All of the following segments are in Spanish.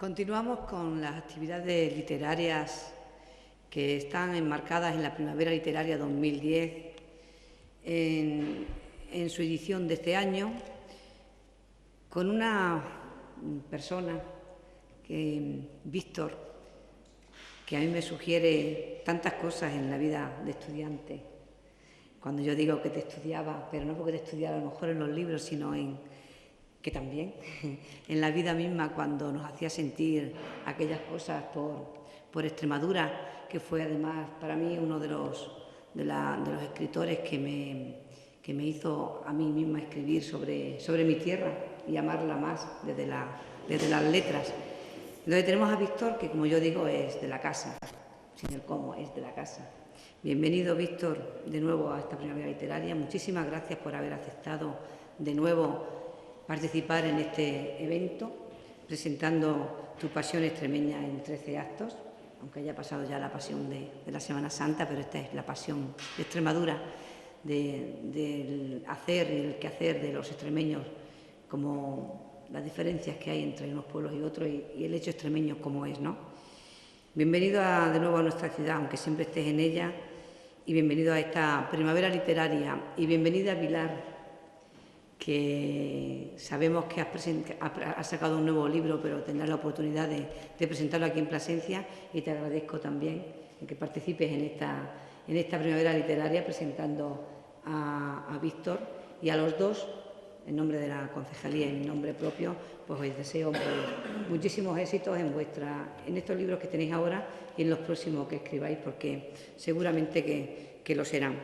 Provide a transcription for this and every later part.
Continuamos con las actividades literarias que están enmarcadas en la Primavera Literaria 2010, en su edición de este año, con una persona, Víctor, que a mí me sugiere tantas cosas en la vida de estudiante. Cuando yo digo que te estudiaba, pero no porque te estudiara a lo mejor en los libros, sino que también en la vida misma, cuando nos hacía sentir aquellas cosas por Extremadura, que fue además para mí uno de los escritores que me hizo a mí misma escribir sobre mi tierra y amarla más desde las letras. Entonces tenemos a Víctor, que como yo digo es de la casa, sin el cómo, es de la casa. Bienvenido, Víctor, de nuevo a esta Primavera Literaria. Muchísimas gracias por haber aceptado de nuevo participar en este evento, presentando tu pasión extremeña en 13 actos, aunque haya pasado ya la pasión de la Semana Santa, pero esta es la pasión de Extremadura, del hacer y el quehacer de los extremeños, como las diferencias que hay entre unos pueblos y otros, y el hecho extremeño como es, ¿no? Bienvenido de nuevo a nuestra ciudad, aunque siempre estés en ella, y bienvenido a esta Primavera Literaria, y bienvenida a Pilar, que sabemos que has sacado un nuevo libro, pero tendrás la oportunidad de presentarlo aquí en Plasencia, y te agradezco también que participes en esta Primavera Literaria presentando a Víctor, y a los dos, en nombre de la concejalía y en mi nombre propio, pues os deseo muchísimos éxitos en estos libros que tenéis ahora y en los próximos que escribáis, porque seguramente que lo serán.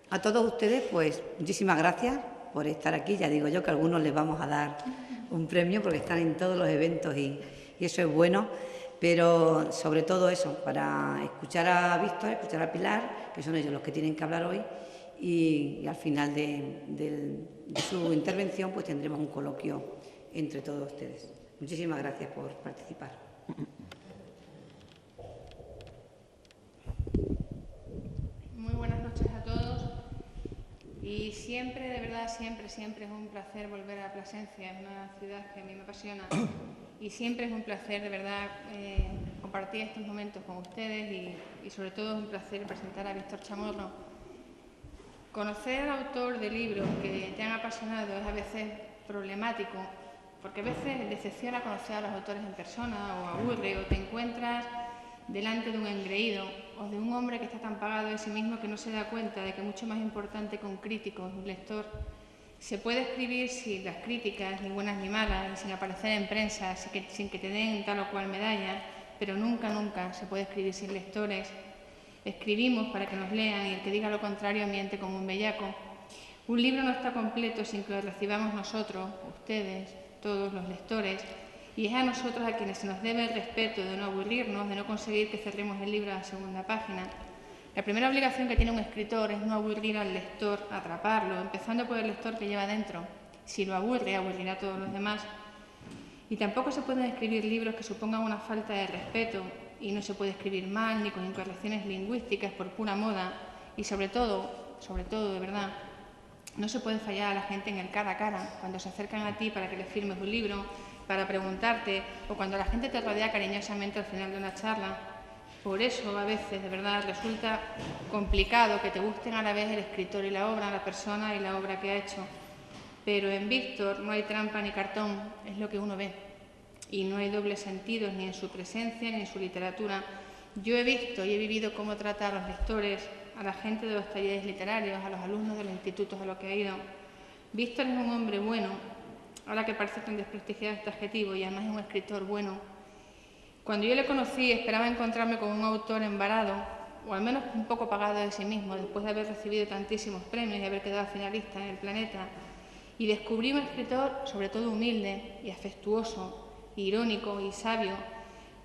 A todos ustedes, pues muchísimas gracias por estar aquí. Ya digo yo que a algunos les vamos a dar un premio porque están en todos los eventos y eso es bueno, pero sobre todo eso, para escuchar a Víctor, escuchar a Pilar, que son ellos los que tienen que hablar hoy, y al final de su intervención pues tendremos un coloquio entre todos ustedes. Muchísimas gracias por participar. Muy buenas noches a todos. Y siempre, de verdad, siempre es un placer volver a Plasencia, es una ciudad que a mí me apasiona. Y siempre es un placer, de verdad, compartir estos momentos con ustedes y sobre todo es un placer presentar a Víctor Chamorro. Conocer al autor de libros que te han apasionado es a veces problemático, porque a veces decepciona conocer a los autores en persona o aburre o te encuentras delante de un engreído o de un hombre que está tan pagado de sí mismo que no se da cuenta de que mucho más importante que un crítico es un lector. Se puede escribir sin las críticas, ni buenas ni malas, sin aparecer en prensa, sin que te den tal o cual medalla, pero nunca se puede escribir sin lectores. Escribimos para que nos lean y el que diga lo contrario miente como un bellaco. Un libro no está completo sin que lo recibamos nosotros, ustedes, todos los lectores, y es a nosotros a quienes se nos debe el respeto de no aburrirnos, de no conseguir que cerremos el libro a la segunda página. La primera obligación que tiene un escritor es no aburrir al lector, atraparlo, empezando por el lector que lleva dentro. Si lo aburre, aburrirá a todos los demás. Y tampoco se pueden escribir libros que supongan una falta de respeto, y no se puede escribir mal ni con incorrecciones lingüísticas por pura moda, y sobre todo, de verdad, no se puede fallar a la gente en el cara a cara, cuando se acercan a ti para que les firmes un libro, para preguntarte, o cuando la gente te rodea cariñosamente al final de una charla. Por eso, a veces, de verdad, resulta complicado que te gusten a la vez el escritor y la obra, la persona y la obra que ha hecho. Pero en Víctor no hay trampa ni cartón, es lo que uno ve. Y no hay dobles sentidos ni en su presencia ni en su literatura. Yo he visto y he vivido cómo trata a los lectores, a la gente de los talleres literarios, a los alumnos de los institutos a los que he ido. Víctor es un hombre bueno, ahora que parece tan desprestigiado este adjetivo, y además es un escritor bueno. Cuando yo le conocí esperaba encontrarme con un autor embarado, o al menos un poco pagado de sí mismo, después de haber recibido tantísimos premios y haber quedado finalista en El Planeta, y descubrí un escritor sobre todo humilde y afectuoso, irónico y sabio,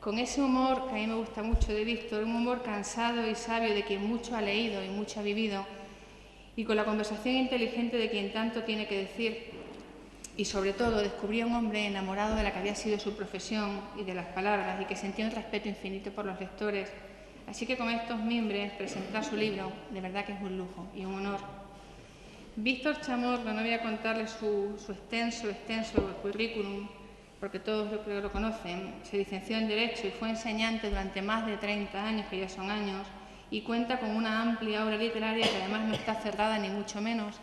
con ese humor que a mí me gusta mucho de Víctor, un humor cansado y sabio de quien mucho ha leído y mucho ha vivido, y con la conversación inteligente de quien tanto tiene que decir. Y sobre todo descubrí a un hombre enamorado de la que había sido su profesión y de las palabras, y que sentía un respeto infinito por los lectores. Así que con estos mimbres presentar su libro de verdad que es un lujo y un honor. Víctor Chamorro, no voy a contarles su extenso currículum, porque todos yo creo que lo conocen. Se licenció en Derecho y fue enseñante durante más de 30 años, que ya son años, y cuenta con una amplia obra literaria que además no está cerrada ni mucho menos.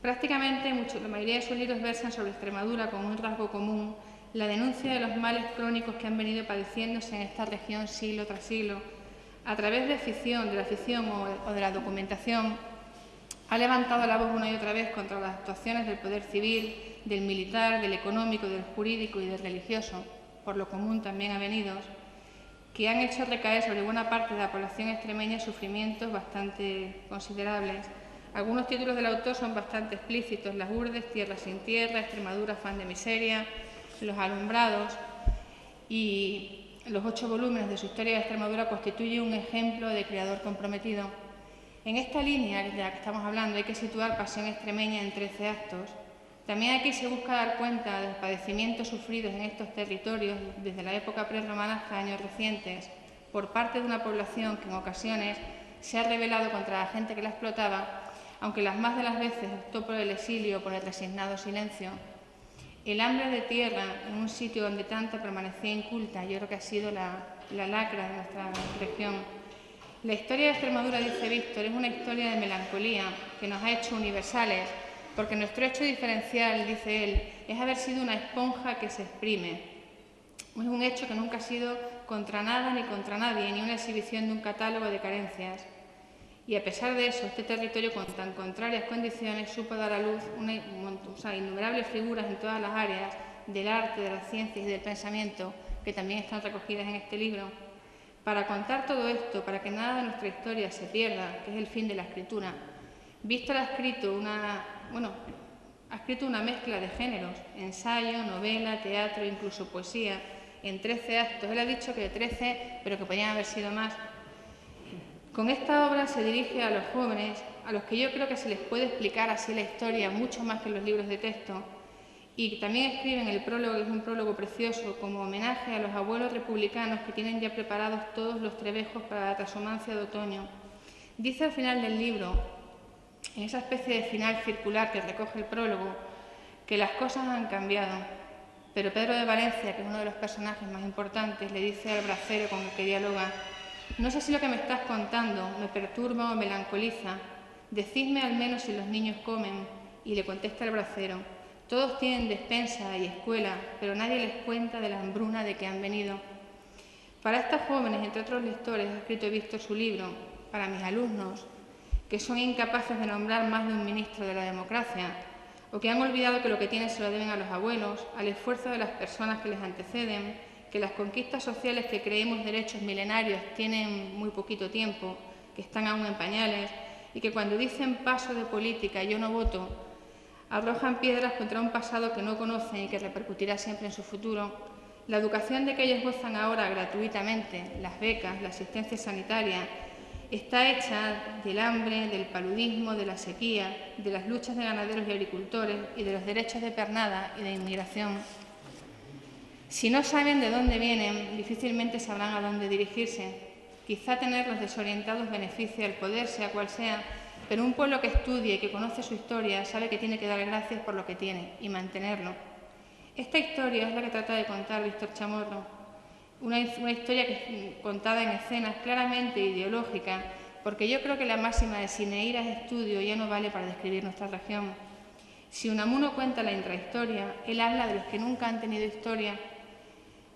Prácticamente la mayoría de sus libros versan sobre Extremadura como un rasgo común, la denuncia de los males crónicos que han venido padeciéndose en esta región siglo tras siglo. A través de la ficción o de la documentación, ha levantado la voz una y otra vez contra las actuaciones del poder civil, del militar, del económico, del jurídico y del religioso, por lo común también avenidos, que han hecho recaer sobre buena parte de la población extremeña sufrimientos bastante considerables. Algunos títulos del autor son bastante explícitos: Las Urdes, Tierra sin tierra, Extremadura, afán de miseria, Los alumbrados, y los 8 volúmenes de su historia de Extremadura constituyen un ejemplo de creador comprometido. En esta línea de la que estamos hablando hay que situar Pasión extremeña en 13 actos. También aquí se busca dar cuenta de los padecimientos sufridos en estos territorios desde la época prerromana hasta años recientes, por parte de una población que en ocasiones se ha rebelado contra la gente que la explotaba, aunque las más de las veces optó por el exilio o por el resignado silencio. El hambre de tierra en un sitio donde tanta permanecía inculta, yo creo que ha sido la lacra de nuestra región. La historia de Extremadura, dice Víctor, es una historia de melancolía que nos ha hecho universales, porque nuestro hecho diferencial, dice él, es haber sido una esponja que se exprime. Es un hecho que nunca ha sido contra nada ni contra nadie, ni una exhibición de un catálogo de carencias. Y a pesar de eso, este territorio con tan contrarias condiciones supo dar a luz innumerables figuras en todas las áreas del arte, de las ciencias y del pensamiento, que también están recogidas en este libro. Para contar todo esto, para que nada de nuestra historia se pierda, que es el fin de la escritura, Víctor ha escrito una mezcla de géneros: ensayo, novela, teatro, incluso poesía, en 13 actos. Él ha dicho que de 13, pero que podían haber sido más. Con esta obra se dirige a los jóvenes, a los que yo creo que se les puede explicar así la historia mucho más que en los libros de texto, y también escribe en el prólogo, que es un prólogo precioso, como homenaje a los abuelos republicanos que tienen ya preparados todos los trebejos para la transhumancia de otoño. Dice al final del libro, en esa especie de final circular que recoge el prólogo, que las cosas han cambiado, pero Pedro de Valencia, que es uno de los personajes más importantes, le dice al bracero con el que dialoga: no sé si lo que me estás contando me perturba o melancoliza. Decidme al menos si los niños comen. Y le contesta el bracero: todos tienen despensa y escuela, pero nadie les cuenta de la hambruna de que han venido. Para estas jóvenes, entre otros lectores, ha escrito Víctor su libro. Para mis alumnos, que son incapaces de nombrar más de un ministro de la democracia, o que han olvidado que lo que tienen se lo deben a los abuelos, al esfuerzo de las personas que les anteceden, que las conquistas sociales que creemos derechos milenarios tienen muy poquito tiempo, que están aún en pañales, y que cuando dicen paso de política, yo no voto, arrojan piedras contra un pasado que no conocen y que repercutirá siempre en su futuro. La educación de que ellos gozan ahora gratuitamente, las becas, la asistencia sanitaria, está hecha del hambre, del paludismo, de la sequía, de las luchas de ganaderos y agricultores y de los derechos de pernada y de inmigración. Si no saben de dónde vienen, difícilmente sabrán a dónde dirigirse. Quizá tenerlos desorientados beneficie al poder, sea cual sea, pero un pueblo que estudia y que conoce su historia sabe que tiene que dar gracias por lo que tiene y mantenerlo. Esta historia es la que trata de contar Víctor Chamorro. Una historia contada en escenas claramente ideológica, porque yo creo que la máxima de sin ir a estudio ya no vale para describir nuestra región. Si Unamuno cuenta la intrahistoria, él habla de los que nunca han tenido historia,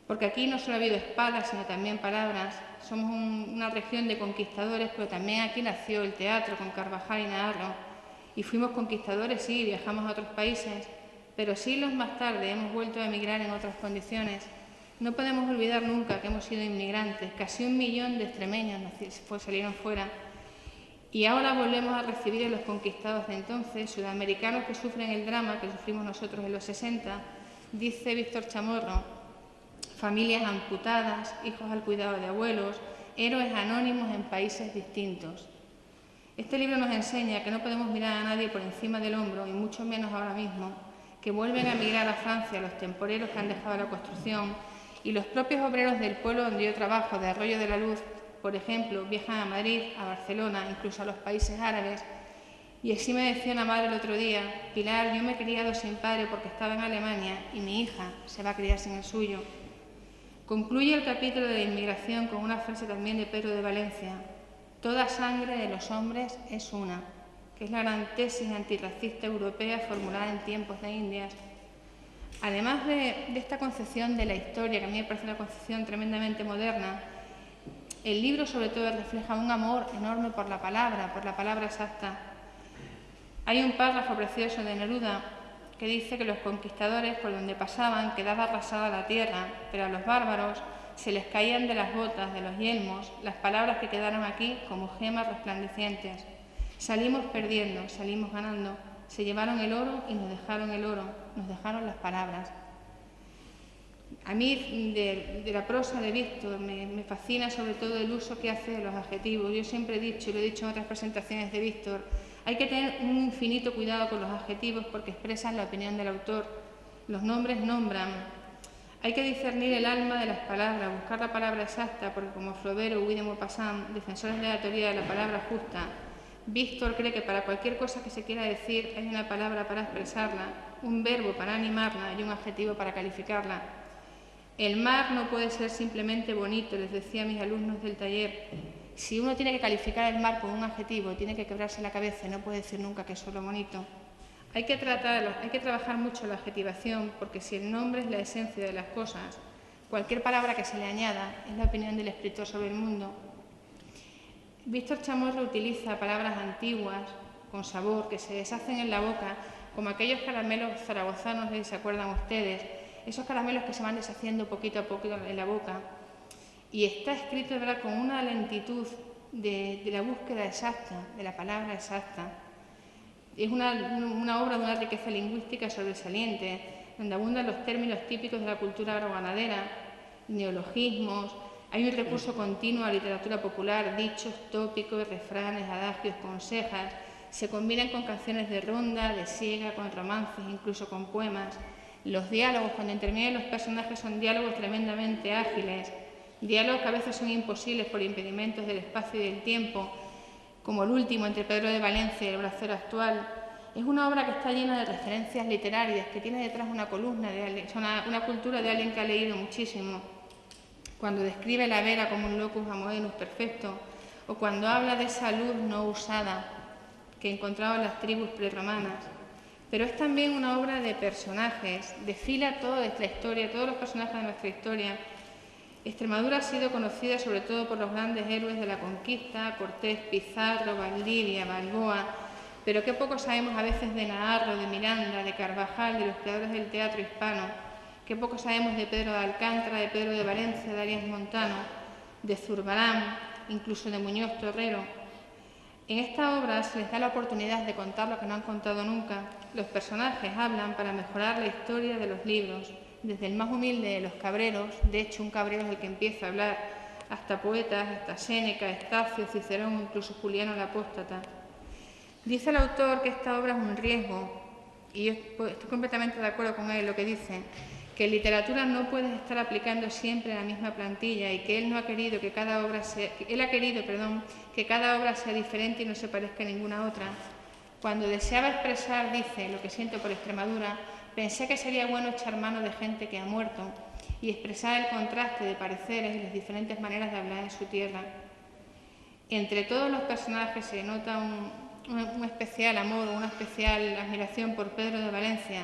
porque aquí no solo ha habido espadas, sino también palabras. Somos una región de conquistadores, pero también aquí nació el teatro con Carvajal y Naharro. Y fuimos conquistadores, sí, viajamos a otros países, pero siglos más tarde hemos vuelto a emigrar en otras condiciones. No podemos olvidar nunca que hemos sido inmigrantes. Casi 1 millón de extremeños salieron fuera. Y ahora volvemos a recibir a los conquistados de entonces, sudamericanos que sufren el drama que sufrimos nosotros en los 60. Dice Víctor Chamorro: familias amputadas, hijos al cuidado de abuelos, héroes anónimos en países distintos. Este libro nos enseña que no podemos mirar a nadie por encima del hombro, y mucho menos ahora mismo, que vuelven a emigrar a Francia los temporeros que han dejado la construcción, y los propios obreros del pueblo donde yo trabajo, de Arroyo de la Luz, por ejemplo, viajan a Madrid, a Barcelona, incluso a los países árabes, Y así me decía una madre el otro día: Pilar, yo me he criado sin padre porque estaba en Alemania y mi hija se va a criar sin el suyo. Concluye el capítulo de la inmigración con una frase también de Pedro de Valencia: toda sangre de los hombres es una, que es la gran tesis antirracista europea formulada en tiempos de Indias. Además de esta concepción de la historia, que a mí me parece una concepción tremendamente moderna, el libro sobre todo refleja un amor enorme por la palabra exacta. Hay un párrafo precioso de Neruda que dice que los conquistadores por donde pasaban quedaba arrasada la tierra, pero a los bárbaros se les caían de las botas, de los yelmos, las palabras que quedaron aquí como gemas resplandecientes. Salimos perdiendo, salimos ganando, se llevaron el oro y nos dejaron el oro, nos dejaron las palabras. A mí de la prosa de Víctor me fascina sobre todo el uso que hace de los adjetivos. Yo siempre he dicho, y lo he dicho en otras presentaciones de Víctor, hay que tener un infinito cuidado con los adjetivos porque expresan la opinión del autor. Los nombres nombran. Hay que discernir el alma de las palabras, buscar la palabra exacta, porque como Flaubert o Guy de Maupassant, defensores de la teoría de la palabra justa, Víctor cree que para cualquier cosa que se quiera decir hay una palabra para expresarla, un verbo para animarla y un adjetivo para calificarla. El mar no puede ser simplemente bonito, les decía a mis alumnos del taller. Si uno tiene que calificar el mar con un adjetivo, tiene que quebrarse la cabeza y no puede decir nunca que es solo bonito. Hay que trabajar mucho la adjetivación, porque si el nombre es la esencia de las cosas, cualquier palabra que se le añada es la opinión del escritor sobre el mundo. Víctor Chamorro utiliza palabras antiguas, con sabor, que se deshacen en la boca, como aquellos caramelos zaragozanos, si se acuerdan ustedes, esos caramelos que se van deshaciendo poquito a poco en la boca. Y está escrito, de verdad, con una lentitud de la búsqueda exacta, de la palabra exacta. Es una obra de una riqueza lingüística sobresaliente, donde abundan los términos típicos de la cultura agroganadera, neologismos. Hay un recurso continuo a la literatura popular, dichos, tópicos, refranes, adagios, consejas. Se combinan con canciones de ronda, de siega, con romances, incluso con poemas. Los diálogos, cuando intervienen los personajes, son diálogos tremendamente ágiles, diálogos que a veces son imposibles por impedimentos del espacio y del tiempo, como el último entre Pedro de Valencia y el bracero actual. Es una obra que está llena de referencias literarias, que tiene detrás una columna, una cultura de alguien que ha leído muchísimo. Cuando describe la vera como un locus amoenus perfecto, o cuando habla de esa luz no usada que encontraban las tribus prerromanas. Pero es también una obra de personajes, desfila toda nuestra historia, todos los personajes de nuestra historia. Extremadura ha sido conocida sobre todo por los grandes héroes de la conquista, Cortés, Pizarro, Valdivia, Balboa, pero qué poco sabemos a veces de Naharro, de Miranda, de Carvajal, de los creadores del teatro hispano, qué poco sabemos de Pedro de Alcántara, de Pedro de Valencia, de Arias Montano, de Zurbarán, incluso de Muñoz Torrero. En esta obra se les da la oportunidad de contar lo que no han contado nunca. Los personajes hablan para mejorar la historia de los libros, desde el más humilde de los cabreros, de hecho un cabrero es el que empieza a hablar, hasta poetas, hasta Séneca, Estacio, Cicerón, incluso Juliano el Apóstata. Dice el autor que esta obra es un riesgo, y yo estoy completamente de acuerdo con él, lo que dice, que en literatura no puedes estar aplicando siempre la misma plantilla y que él no ha querido que cada obra sea, que cada obra sea diferente y no se parezca a ninguna otra. Cuando deseaba expresar, dice, lo que siento por Extremadura, pensé que sería bueno echar mano de gente que ha muerto y expresar el contraste de pareceres y las diferentes maneras de hablar en su tierra. Entre todos los personajes se nota un especial amor, una especial admiración por Pedro de Valencia,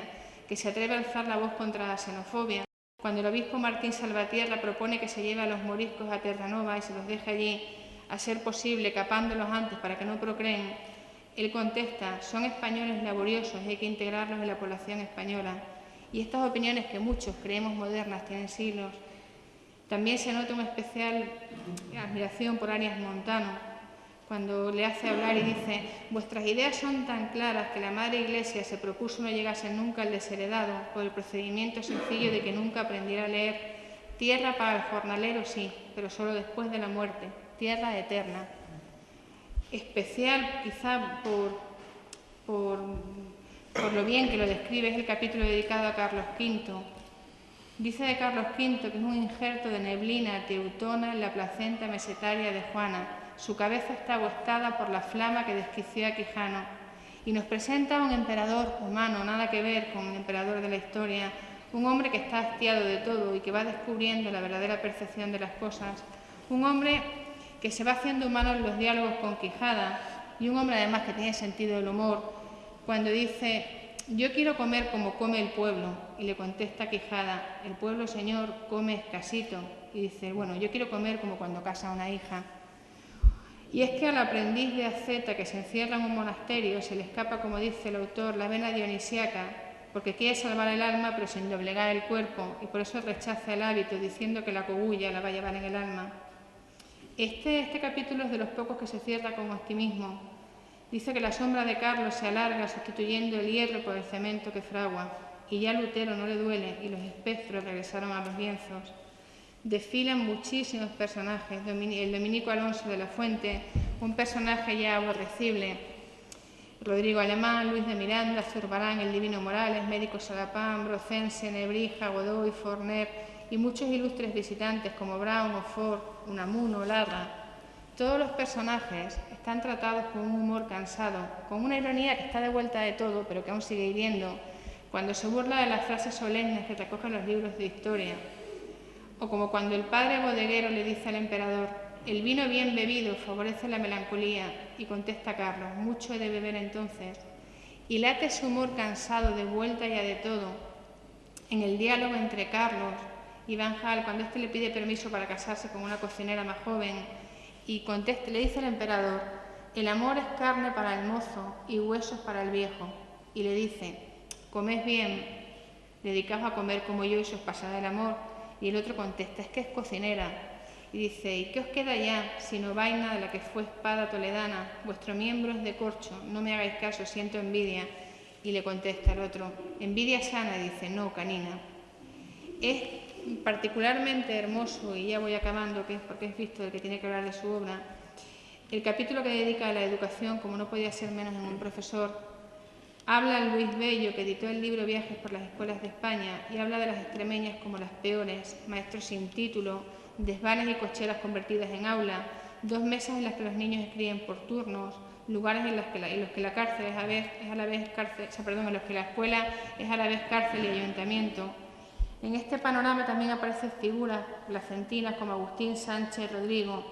que se atreve a alzar la voz contra la xenofobia. Cuando el obispo Martín Salvatierra propone que se lleve a los moriscos a Terranova y se los deje allí, a ser posible, capándolos antes para que no procreen, él contesta, son españoles laboriosos y hay que integrarlos en la población española. Y estas opiniones que muchos creemos modernas tienen siglos. También se nota una especial admiración por Arias Montano, cuando le hace hablar y dice, vuestras ideas son tan claras que la Madre Iglesia se propuso no llegasen nunca al desheredado por el procedimiento sencillo de que nunca aprendiera a leer. Tierra para el jornalero sí, pero solo después de la muerte, tierra eterna. Especial quizá por lo bien que lo describe es el capítulo dedicado a Carlos V. Dice de Carlos V que es un injerto de neblina teutona en la placenta mesetaria de Juana. Su cabeza está agostada por la flama que desquició a Quijano. y nos presenta a un emperador humano, nada que ver con el emperador de la historia, un hombre que está hastiado de todo y que va descubriendo la verdadera percepción de las cosas, un hombre que se va haciendo humano en los diálogos con Quijada y un hombre además que tiene sentido del humor cuando dice: yo quiero comer como come el pueblo, y le contesta Quijada: el pueblo, señor, come escasito, y dice: bueno, yo quiero comer como cuando casa una hija. Y es que al aprendiz de asceta que se encierra en un monasterio se le escapa, como dice el autor, la vena dionisíaca, porque quiere salvar el alma pero sin doblegar el cuerpo, y por eso rechaza el hábito diciendo que la cogulla la va a llevar en el alma. Este capítulo es de los pocos que se cierra con optimismo. Dice que la sombra de Carlos se alarga sustituyendo el hierro por el cemento que fragua, y ya a Lutero no le duele y los espectros regresaron a los lienzos. Desfilan muchísimos personajes, el dominico Alonso de la Fuente, un personaje ya aborrecible, Rodrigo Alemán, Luis de Miranda, Zurbarán, el Divino Morales, Médico Salapán, Brocense, Nebrija, Godoy, Forner y muchos ilustres visitantes como Brown, Oxford, Unamuno, Larra. Todos los personajes están tratados con un humor cansado, con una ironía que está de vuelta de todo, pero que aún sigue hiriendo, cuando se burla de las frases solemnes que recogen los libros de historia. O como cuando el padre bodeguero le dice al emperador: el vino bien bebido favorece la melancolía, y contesta Carlos: mucho he de beber entonces. Y late su humor cansado de vuelta ya de todo en el diálogo entre Carlos y Van Hal, cuando éste le pide permiso para casarse con una cocinera más joven, y le dice al emperador: el amor es carne para el mozo y huesos para el viejo. Y le dice: comed bien, dedicaos a comer como yo y se os pasará el amor. Y el otro contesta: es que es cocinera. Y dice: ¿y qué os queda ya, sino vaina de la que fue espada toledana? Vuestro miembro es de corcho, no me hagáis caso, siento envidia. Y le contesta el otro: envidia sana. Y dice: no, canina. Es particularmente hermoso, y ya voy acabando, porque es Víctor el que tiene que hablar de su obra, el capítulo que dedica a la educación, como no podía ser menos en un profesor. Habla Luis Bello, que editó el libro Viajes por las Escuelas de España, y habla de las extremeñas como las peores: maestros sin título, desvanes y cocheras convertidas en aula, 2 mesas en las que los niños escriben por turnos, lugares en los que la escuela es a la vez cárcel y ayuntamiento. En este panorama también aparecen figuras placentinas como Agustín Sánchez Rodrigo,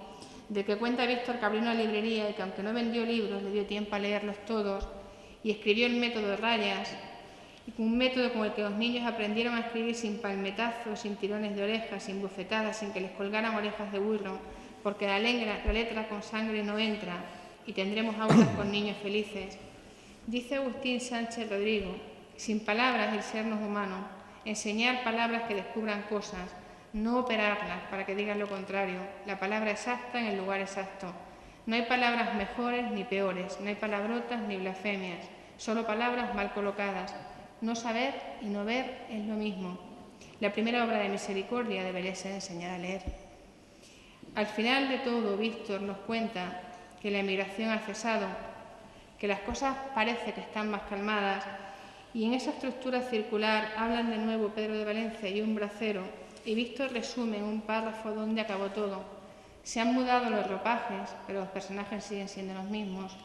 de que cuenta Víctor que abrió una librería y que, aunque no vendió libros, le dio tiempo a leerlos todos, y escribió el método de rayas, un método con el que los niños aprendieron a escribir sin palmetazos, sin tirones de orejas, sin bofetadas, sin que les colgaran orejas de burro, porque la letra con sangre no entra, y tendremos aulas con niños felices. Dice Agustín Sánchez Rodrigo: sin palabras el sernos humano, enseñar palabras que descubran cosas, no operarlas para que digan lo contrario, la palabra exacta en el lugar exacto. No hay palabras mejores ni peores, no hay palabrotas ni blasfemias, solo palabras mal colocadas. No saber y no ver es lo mismo. La primera obra de misericordia debería ser enseñar a leer. Al final de todo, Víctor nos cuenta que la emigración ha cesado, que las cosas parece que están más calmadas, y en esa estructura circular hablan de nuevo Pedro de Valencia y un bracero, y Víctor resume en un párrafo dónde acabó todo. Se han mudado los ropajes, pero los personajes siguen siendo los mismos.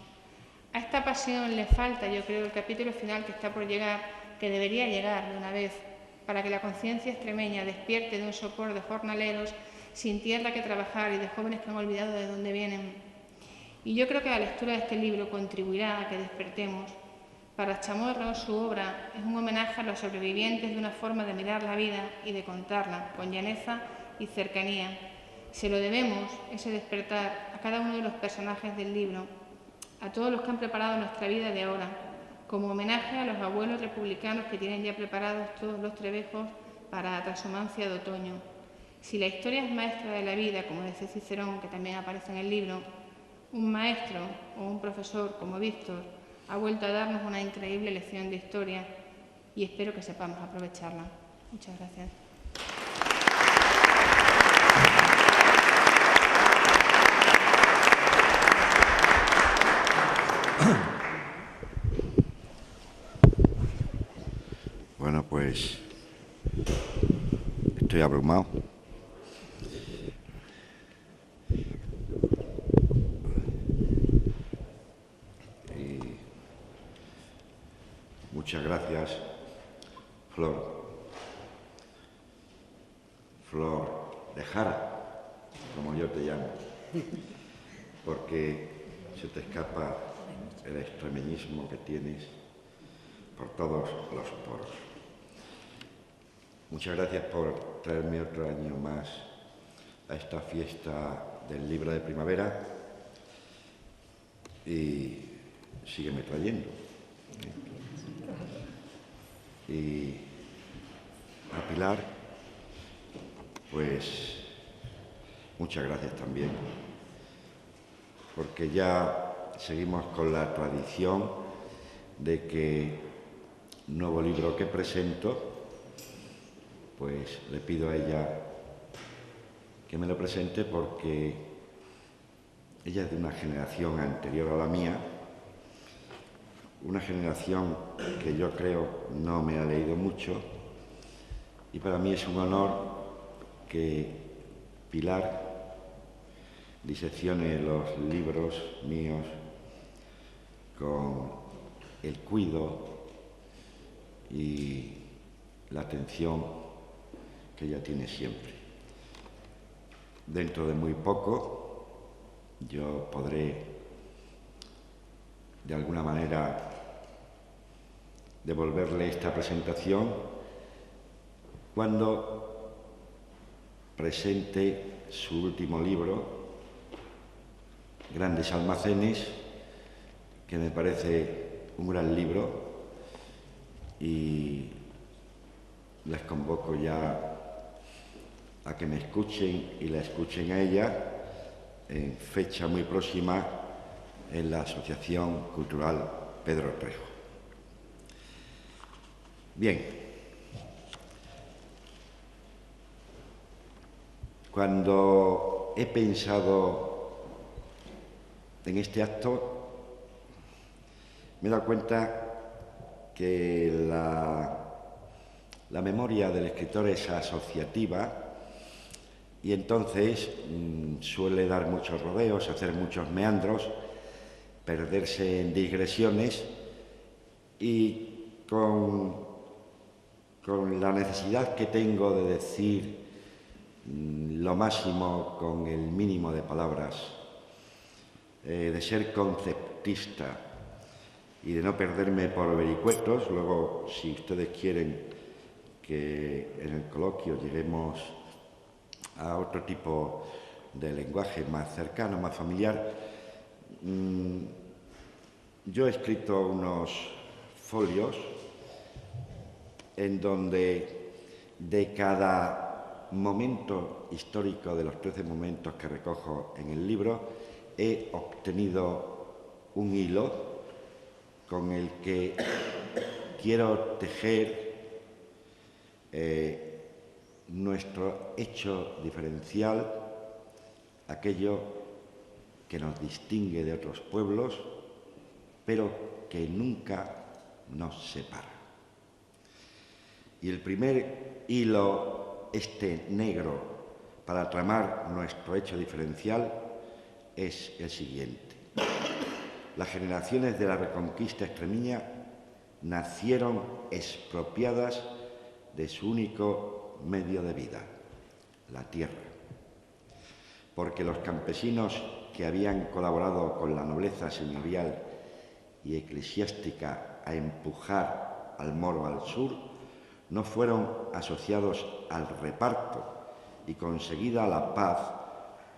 A esta pasión le falta, yo creo, el capítulo final que está por llegar, que debería llegar de una vez, para que la conciencia extremeña despierte de un sopor de jornaleros sin tierra que trabajar y de jóvenes que han olvidado de dónde vienen. Y yo creo que la lectura de este libro contribuirá a que despertemos. Para Chamorro, su obra es un homenaje a los sobrevivientes de una forma de mirar la vida y de contarla, con llaneza y cercanía. Se lo debemos, ese despertar, a cada uno de los personajes del libro, a todos los que han preparado nuestra vida de ahora, como homenaje a los abuelos republicanos que tienen ya preparados todos los trebejos para la transhumancia de otoño. Si la historia es maestra de la vida, como dice Cicerón, que también aparece en el libro, un maestro o un profesor como Víctor ha vuelto a darnos una increíble lección de historia, y espero que sepamos aprovecharla. Muchas gracias. Bueno, pues estoy abrumado. muchas gracias, Flor. Flor de Jara, como yo te llamo, porque se te escapa el extremeñismo que tienes por todos los poros. Muchas gracias por traerme otro año más a esta fiesta del libro de primavera y sígueme trayendo. Y a Pilar, pues muchas gracias también, porque ya seguimos con la tradición de que un nuevo libro que presento, pues le pido a ella que me lo presente porque ella es de una generación anterior a la mía, una generación que yo creo no me ha leído mucho, y para mí es un honor que Pilar diseccione los libros míos con el cuidado y la atención que ella tiene siempre. Dentro de muy poco yo podré de alguna manera devolverle esta presentación cuando presente su último libro, Grandes Almacenes, que me parece un gran libro, y les convoco ya a que me escuchen y la escuchen a ella en fecha muy próxima en la Asociación Cultural Pedro Trejo. Bien, cuando he pensado en este acto, me he dado cuenta que la memoria del escritor es asociativa y entonces suele dar muchos rodeos, hacer muchos meandros, perderse en digresiones y con la necesidad que tengo de decir lo máximo con el mínimo de palabras, de ser conceptista y de no perderme por vericuetos. Luego, si ustedes quieren que en el coloquio lleguemos a otro tipo de lenguaje más cercano, más familiar, yo he escrito unos folios en donde de cada momento histórico de los 13 momentos que recojo en el libro he obtenido un hilo con el que quiero tejer nuestro hecho diferencial, aquello que nos distingue de otros pueblos, pero que nunca nos separa. Y el primer hilo, este negro, para tramar nuestro hecho diferencial, es el siguiente. Las generaciones de la Reconquista extremeña nacieron expropiadas de su único medio de vida, la tierra, porque los campesinos que habían colaborado con la nobleza señorial y eclesiástica a empujar al moro al sur, no fueron asociados al reparto y, conseguida la paz,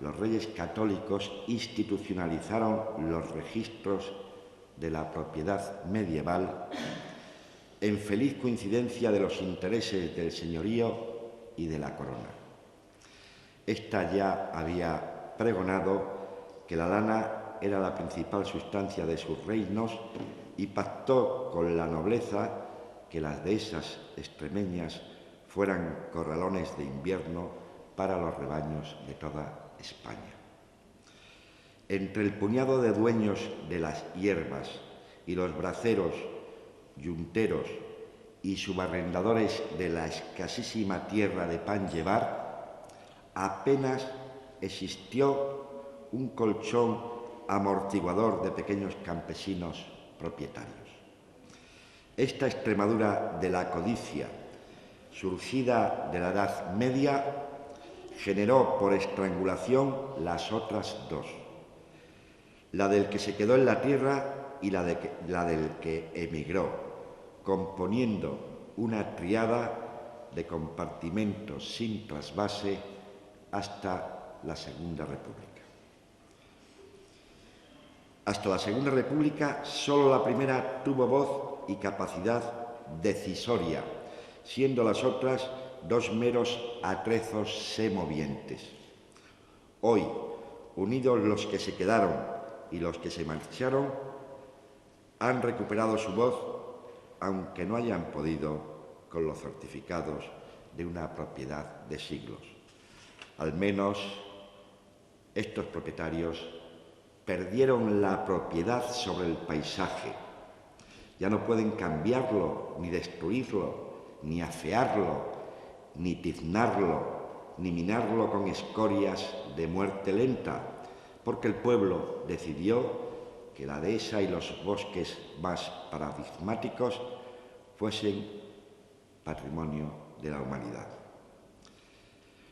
los reyes católicos institucionalizaron los registros de la propiedad medieval en feliz coincidencia de los intereses del señorío y de la corona. Esta ya había pregonado que la lana era la principal sustancia de sus reinos y pactó con la nobleza que las dehesas extremeñas fueran corralones de invierno para los rebaños de toda España. Entre el puñado de dueños de las hierbas y los braceros, yunteros y subarrendadores de la escasísima tierra de pan llevar, apenas existió un colchón amortiguador de pequeños campesinos propietarios. Esta Extremadura de la codicia, surgida de la Edad Media, generó por estrangulación las otras dos, la del que se quedó en la tierra y la del que emigró, componiendo una tríada de compartimentos sin trasvase hasta la Segunda República. Hasta la Segunda República, solo la primera tuvo voz y capacidad decisoria, siendo las otras dos meros atrezos semovientes. Hoy, unidos los que se quedaron y los que se marcharon, han recuperado su voz, aunque no hayan podido con los certificados de una propiedad de siglos. Al menos estos propietarios perdieron la propiedad sobre el paisaje. Ya no pueden cambiarlo, ni destruirlo, ni afearlo, ni tiznarlo, ni minarlo con escorias de muerte lenta, porque el pueblo decidió que la dehesa y los bosques más paradigmáticos fuesen patrimonio de la humanidad.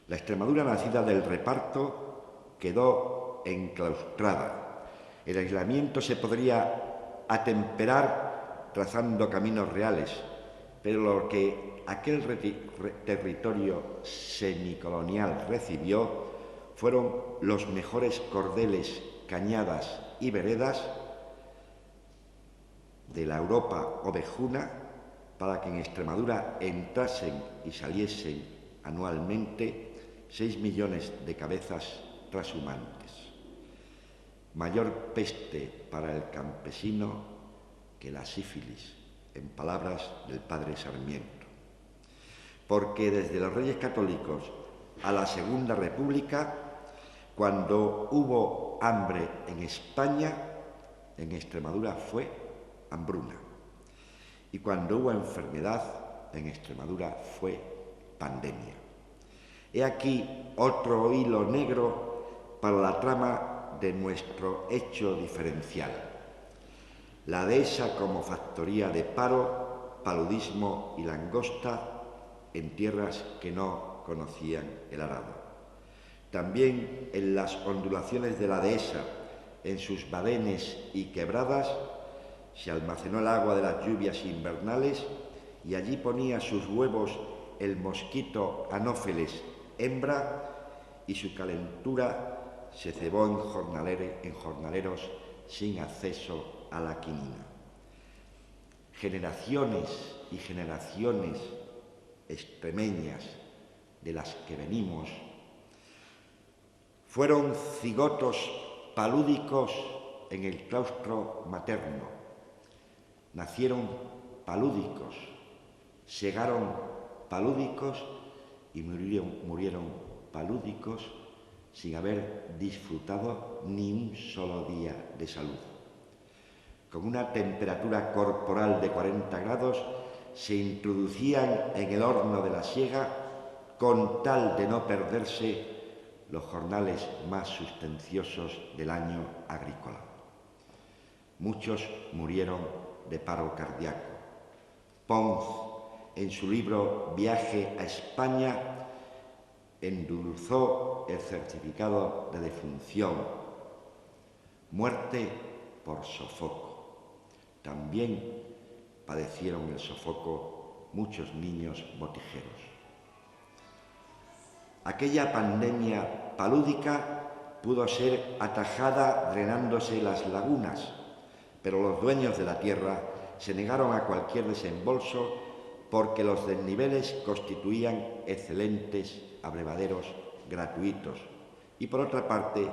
La Extremadura nacida del reparto quedó enclaustrada. El aislamiento se podría atemperar trazando caminos reales, pero lo que aquel territorio semicolonial recibió fueron los mejores cordeles, cañadas y veredas de la Europa ovejuna para que en Extremadura entrasen y saliesen anualmente 6 millones de cabezas trashumantes. Mayor peste para el campesino que la sífilis, en palabras del padre Sarmiento. Porque desde los Reyes Católicos a la Segunda República, cuando hubo hambre en España, en Extremadura fue hambruna. Y cuando hubo enfermedad, en Extremadura fue pandemia. He aquí otro hilo negro para la trama de nuestro hecho diferencial. La dehesa como factoría de paro, paludismo y langosta en tierras que no conocían el arado. También en las ondulaciones de la dehesa, en sus badenes y quebradas, se almacenó el agua de las lluvias invernales y allí ponía sus huevos el mosquito Anófeles hembra y su calentura se cebó en jornaleros sin acceso a la quinina. Generaciones y generaciones extremeñas de las que venimos fueron cigotos palúdicos en el claustro materno. Nacieron palúdicos, segaron palúdicos y murieron palúdicos sin haber disfrutado ni un solo día de salud. Con una temperatura corporal de 40 grados, se introducían en el horno de la siega con tal de no perderse los jornales más sustanciosos del año agrícola. Muchos murieron de paro cardíaco. Pons, en su libro Viaje a España, endulzó el certificado de defunción. Muerte por sofoco. También padecieron el sofoco muchos niños botijeros. Aquella pandemia palúdica pudo ser atajada drenándose las lagunas, pero los dueños de la tierra se negaron a cualquier desembolso porque los desniveles constituían excelentes abrevaderos gratuitos y, por otra parte,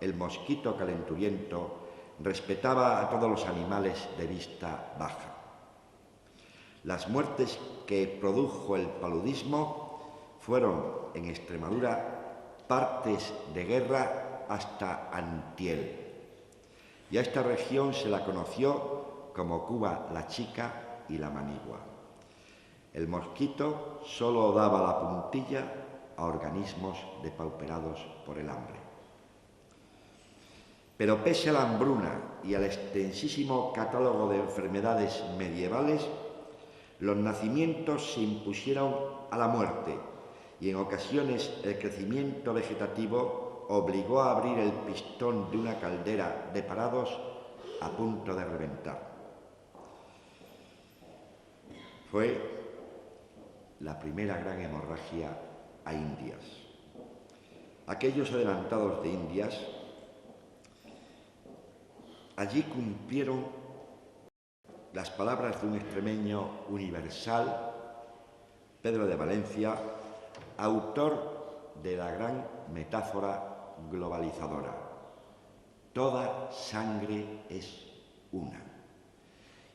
el mosquito calenturiento respetaba a todos los animales de vista baja. Las muertes que produjo el paludismo fueron en Extremadura partes de guerra hasta Antiel. Y a esta región se la conoció como Cuba la Chica y la Manigua. El mosquito solo daba la puntilla a organismos depauperados por el hambre. Pero pese a la hambruna y al extensísimo catálogo de enfermedades medievales, los nacimientos se impusieron a la muerte y en ocasiones el crecimiento vegetativo obligó a abrir el pistón de una caldera de parados a punto de reventar. Fue la primera gran hemorragia a Indias. Aquellos adelantados de Indias allí cumplieron las palabras de un extremeño universal, Pedro de Valencia, autor de la gran metáfora globalizadora. Toda sangre es una.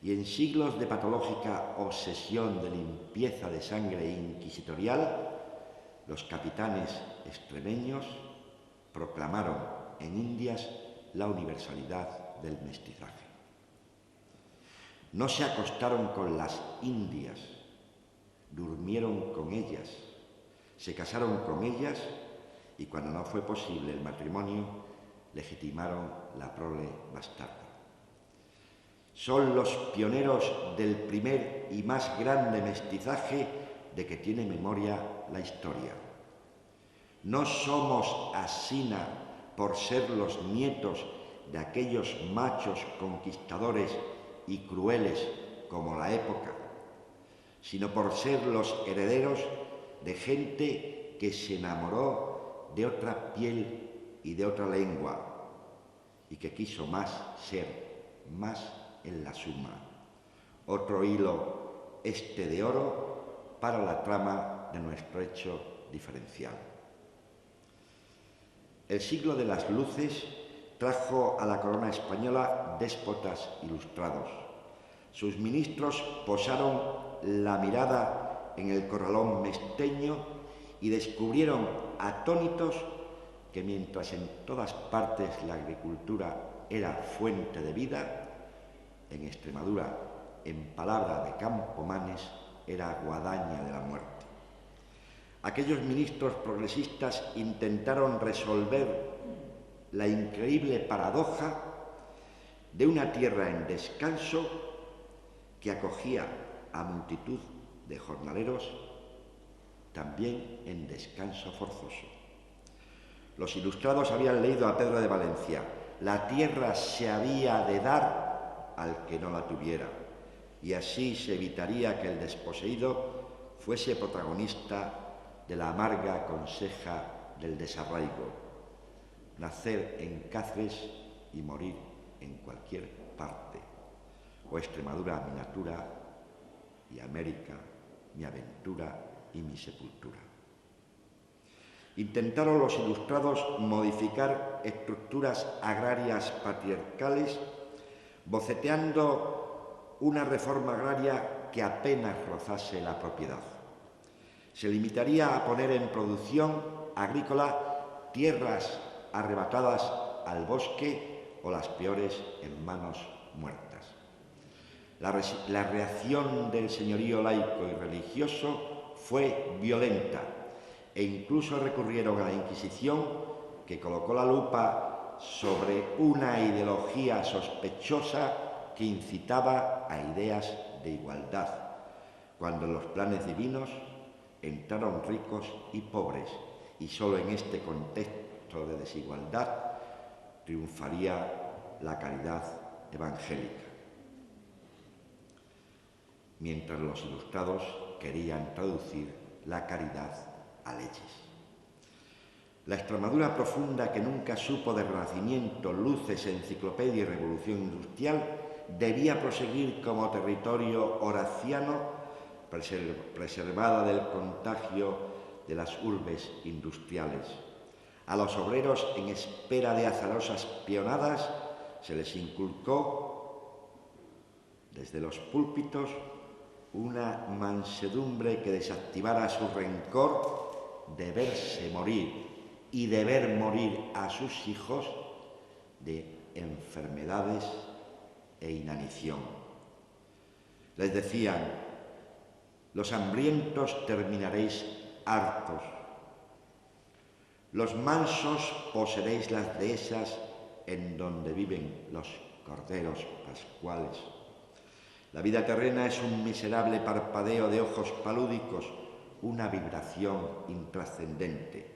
Y en siglos de patológica obsesión de limpieza de sangre inquisitorial, los capitanes extremeños proclamaron en Indias la universalidad del mestizaje. No se acostaron con las indias, durmieron con ellas, se casaron con ellas y cuando no fue posible el matrimonio, legitimaron la prole bastarda. Son los pioneros del primer y más grande mestizaje de que tiene memoria la historia. No somos asina por ser los nietos de aquellos machos conquistadores y crueles como la época, sino por ser los herederos de gente que se enamoró de otra piel y de otra lengua y que quiso más ser, más en la suma. Otro hilo este de oro para la trama de nuestro hecho diferencial. El siglo de las luces trajo a la corona española déspotas ilustrados. Sus ministros posaron la mirada en el corralón mesteño y descubrieron atónitos que mientras en todas partes la agricultura era fuente de vida, en Extremadura, en palabra de Campomanes, era guadaña de la muerte. Aquellos ministros progresistas intentaron resolver la increíble paradoja de una tierra en descanso que acogía a multitud de jornaleros también en descanso forzoso. Los ilustrados habían leído a Pedro de Valencia: la tierra se había de dar al que no la tuviera, y así se evitaría que el desposeído fuese protagonista de la amarga conseja del desarraigo: nacer en Cáceres y morir en cualquier parte, o Extremadura mi natura, y América mi aventura y mi sepultura. Intentaron los ilustrados modificar estructuras agrarias patriarcales, boceteando una reforma agraria que apenas rozase la propiedad. Se limitaría a poner en producción agrícola tierras arrebatadas al bosque o las peores en manos muertas. La reacción del señorío laico y religioso fue violenta e incluso recurrieron a la Inquisición, que colocó la lupa sobre una ideología sospechosa que incitaba a ideas de igualdad, cuando en los planes divinos entraron ricos y pobres, y solo en este contexto de desigualdad triunfaría la caridad evangélica. Mientras los ilustrados querían traducir la caridad a leyes. La Extremadura profunda, que nunca supo de Renacimiento, luces, enciclopedia y revolución industrial, debía proseguir como territorio horaciano, preservada del contagio de las urbes industriales. A los obreros, en espera de azarosas peonadas, se les inculcó desde los púlpitos una mansedumbre que desactivara su rencor de verse morir y de ver morir a sus hijos de enfermedades e inanición. Les decían: los hambrientos terminaréis hartos, los mansos poseeréis las dehesas en donde viven los corderos pascuales. La vida terrena es un miserable parpadeo de ojos palúdicos, una vibración intrascendente.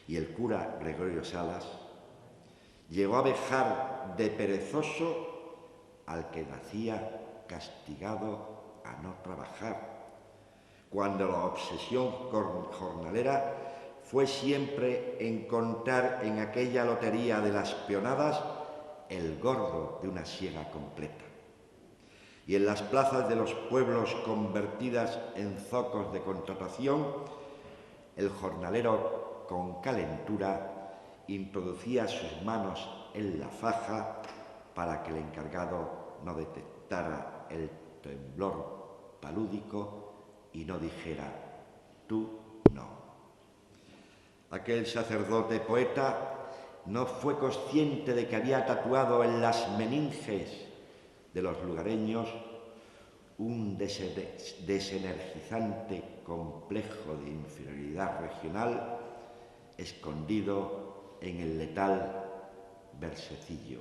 Y el cura Gregorio Salas llegó a vejar de perezoso al que nacía castigado a no trabajar, cuando la obsesión jornalera fue siempre encontrar en aquella lotería de las peonadas el gordo de una siega completa. Y en las plazas de los pueblos convertidas en zocos de contratación, el jornalero con calentura introducía sus manos en la faja para que el encargado no detectara el temblor palúdico y no dijera: tú no. Aquel sacerdote poeta no fue consciente de que había tatuado en las meninges de los lugareños un desenergizante complejo de inferioridad regional escondido en el letal versecillo.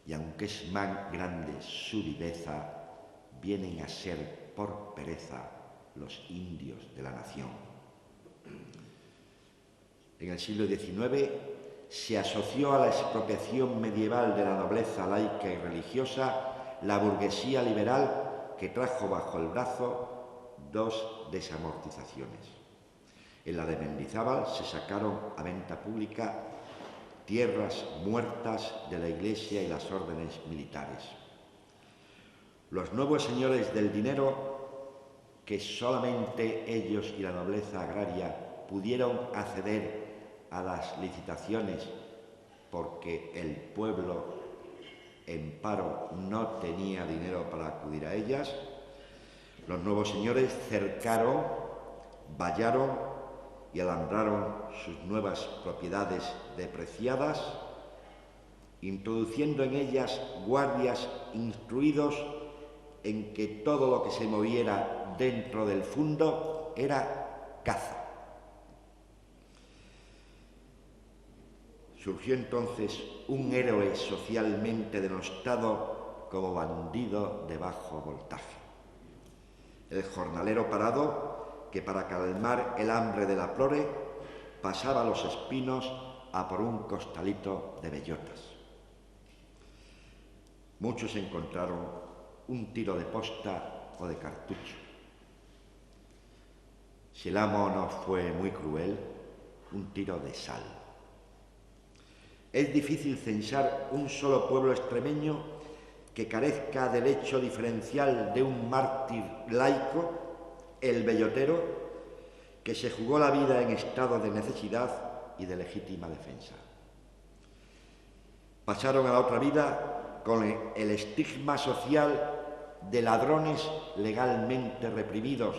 Y aunque es más grande su viveza, vienen a ser por pereza los indios de la nación. En el siglo XIX se asoció a la expropiación medieval de la nobleza laica y religiosa la burguesía liberal, que trajo bajo el brazo dos desamortizaciones. En la de Mendizábal se sacaron a venta pública tierras muertas de la Iglesia y las órdenes militares. Los nuevos señores del dinero, que solamente ellos y la nobleza agraria pudieron acceder a las licitaciones porque el pueblo en paro no tenía dinero para acudir a ellas, los nuevos señores cercaron, vallaron y alambraron sus nuevas propiedades depreciadas, introduciendo en ellas guardias instruidos en que todo lo que se moviera dentro del fundo era caza. Surgió entonces un héroe socialmente denostado como bandido de bajo voltaje. El jornalero parado, que para calmar el hambre de la prole pasaba los espinos a por un costalito de bellotas. Muchos encontraron un tiro de posta o de cartucho. Si el amo no fue muy cruel, un tiro de sal. Es difícil censar un solo pueblo extremeño que carezca del hecho diferencial de un mártir laico, el bellotero, que se jugó la vida en estado de necesidad y de legítima defensa. Pasaron a la otra vida con el estigma social de ladrones legalmente reprimidos,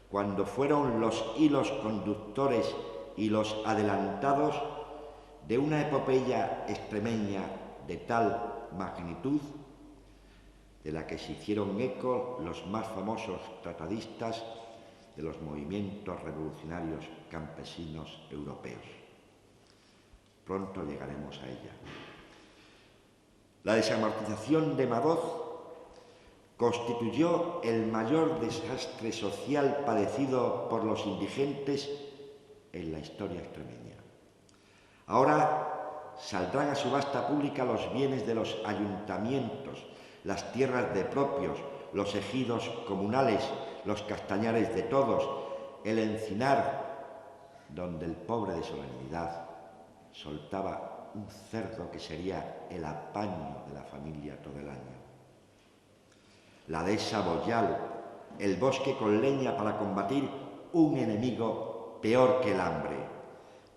cuando fueron los hilos conductores y los adelantados de una epopeya extremeña de tal magnitud, de la que se hicieron eco los más famosos tratadistas de los movimientos revolucionarios campesinos europeos. Pronto llegaremos a ella. La desamortización de Madoz constituyó el mayor desastre social padecido por los indigentes en la historia extremeña. Ahora saldrán a subasta pública los bienes de los ayuntamientos, las tierras de propios, los ejidos comunales, los castañares de todos, el encinar, donde el pobre de solemnidad soltaba un cerdo que sería el apaño de la familia todo el año. La dehesa boyal, el bosque con leña para combatir un enemigo peor que el hambre,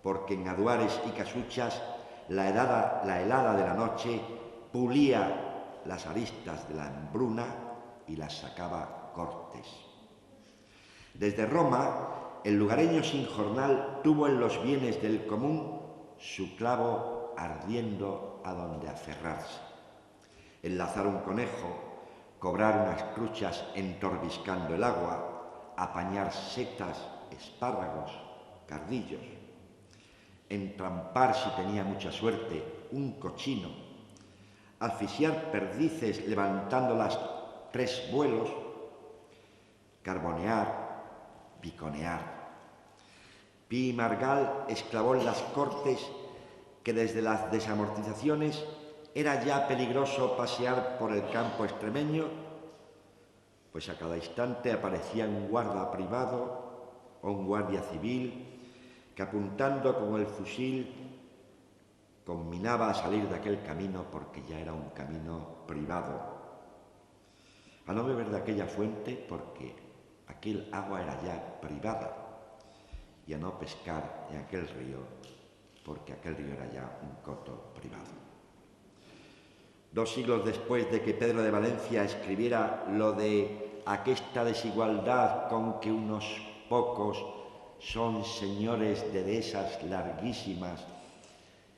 porque en aduares y casuchas la helada de la noche pulía las aristas de la hambruna y las sacaba cortes. Desde Roma, el lugareño sin jornal tuvo en los bienes del común su clavo ardiendo a donde aferrarse. Enlazar un conejo, cobrar unas truchas entorbiscando el agua, apañar setas, espárragos, cardillos, entrampar, si tenía mucha suerte, un cochino, asfixiar perdices levantándolas 3 vuelos, carbonear, piconear. Pi Margall exclamó en las Cortes que desde las desamortizaciones era ya peligroso pasear por el campo extremeño, pues a cada instante aparecía un guarda privado o un guardia civil que, apuntando con el fusil, conminaba a salir de aquel camino porque ya era un camino privado, a no beber de aquella fuente porque aquel agua era ya privada, y a no pescar en aquel río porque aquel río era ya un coto privado. 2 siglos después de que Pedro de Valencia escribiera lo de aquesta desigualdad con que unos pocos son señores de dehesas larguísimas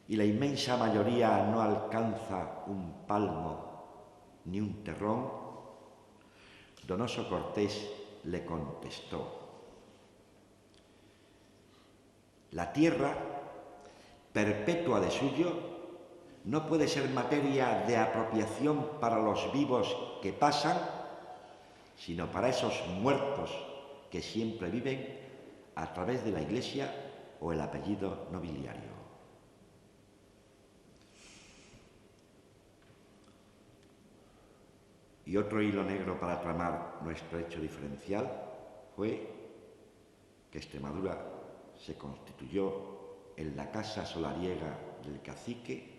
y la inmensa mayoría no alcanza un palmo ni un terrón, Donoso Cortés le contestó: la tierra, perpetua de suyo, no puede ser materia de apropiación para los vivos que pasan, sino para esos muertos que siempre viven a través de la Iglesia o el apellido nobiliario. Y otro hilo negro para tramar nuestro hecho diferencial fue que Extremadura se constituyó en la casa solariega del cacique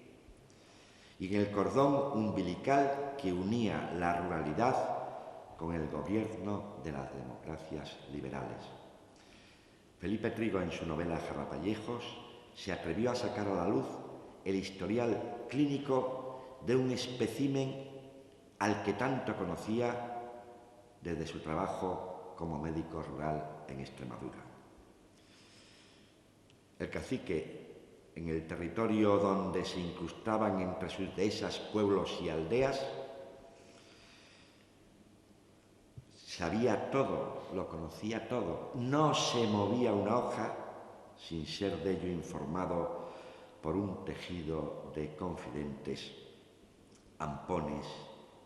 y en el cordón umbilical que unía la ruralidad con el gobierno de las democracias liberales. Felipe Trigo, en su novela Jarrapallejos, se atrevió a sacar a la luz el historial clínico de un espécimen al que tanto conocía desde su trabajo como médico rural en Extremadura. El cacique, en el territorio donde se incrustaban entre sus dehesas pueblos y aldeas, sabía todo, lo conocía todo, no se movía una hoja sin ser de ello informado por un tejido de confidentes, ampones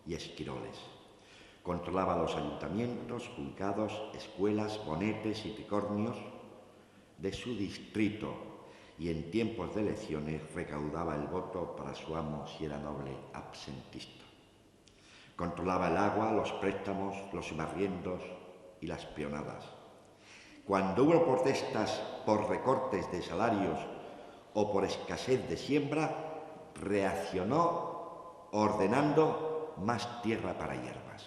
y esquiroles. Controlaba los ayuntamientos, juzgados, escuelas, bonetes y tricornios de su distrito y en tiempos de elecciones recaudaba el voto para su amo si era noble absentista. Controlaba el agua, los préstamos, los arriendos y las peonadas. Cuando hubo protestas por recortes de salarios o por escasez de siembra, reaccionó ordenando más tierra para hierbas.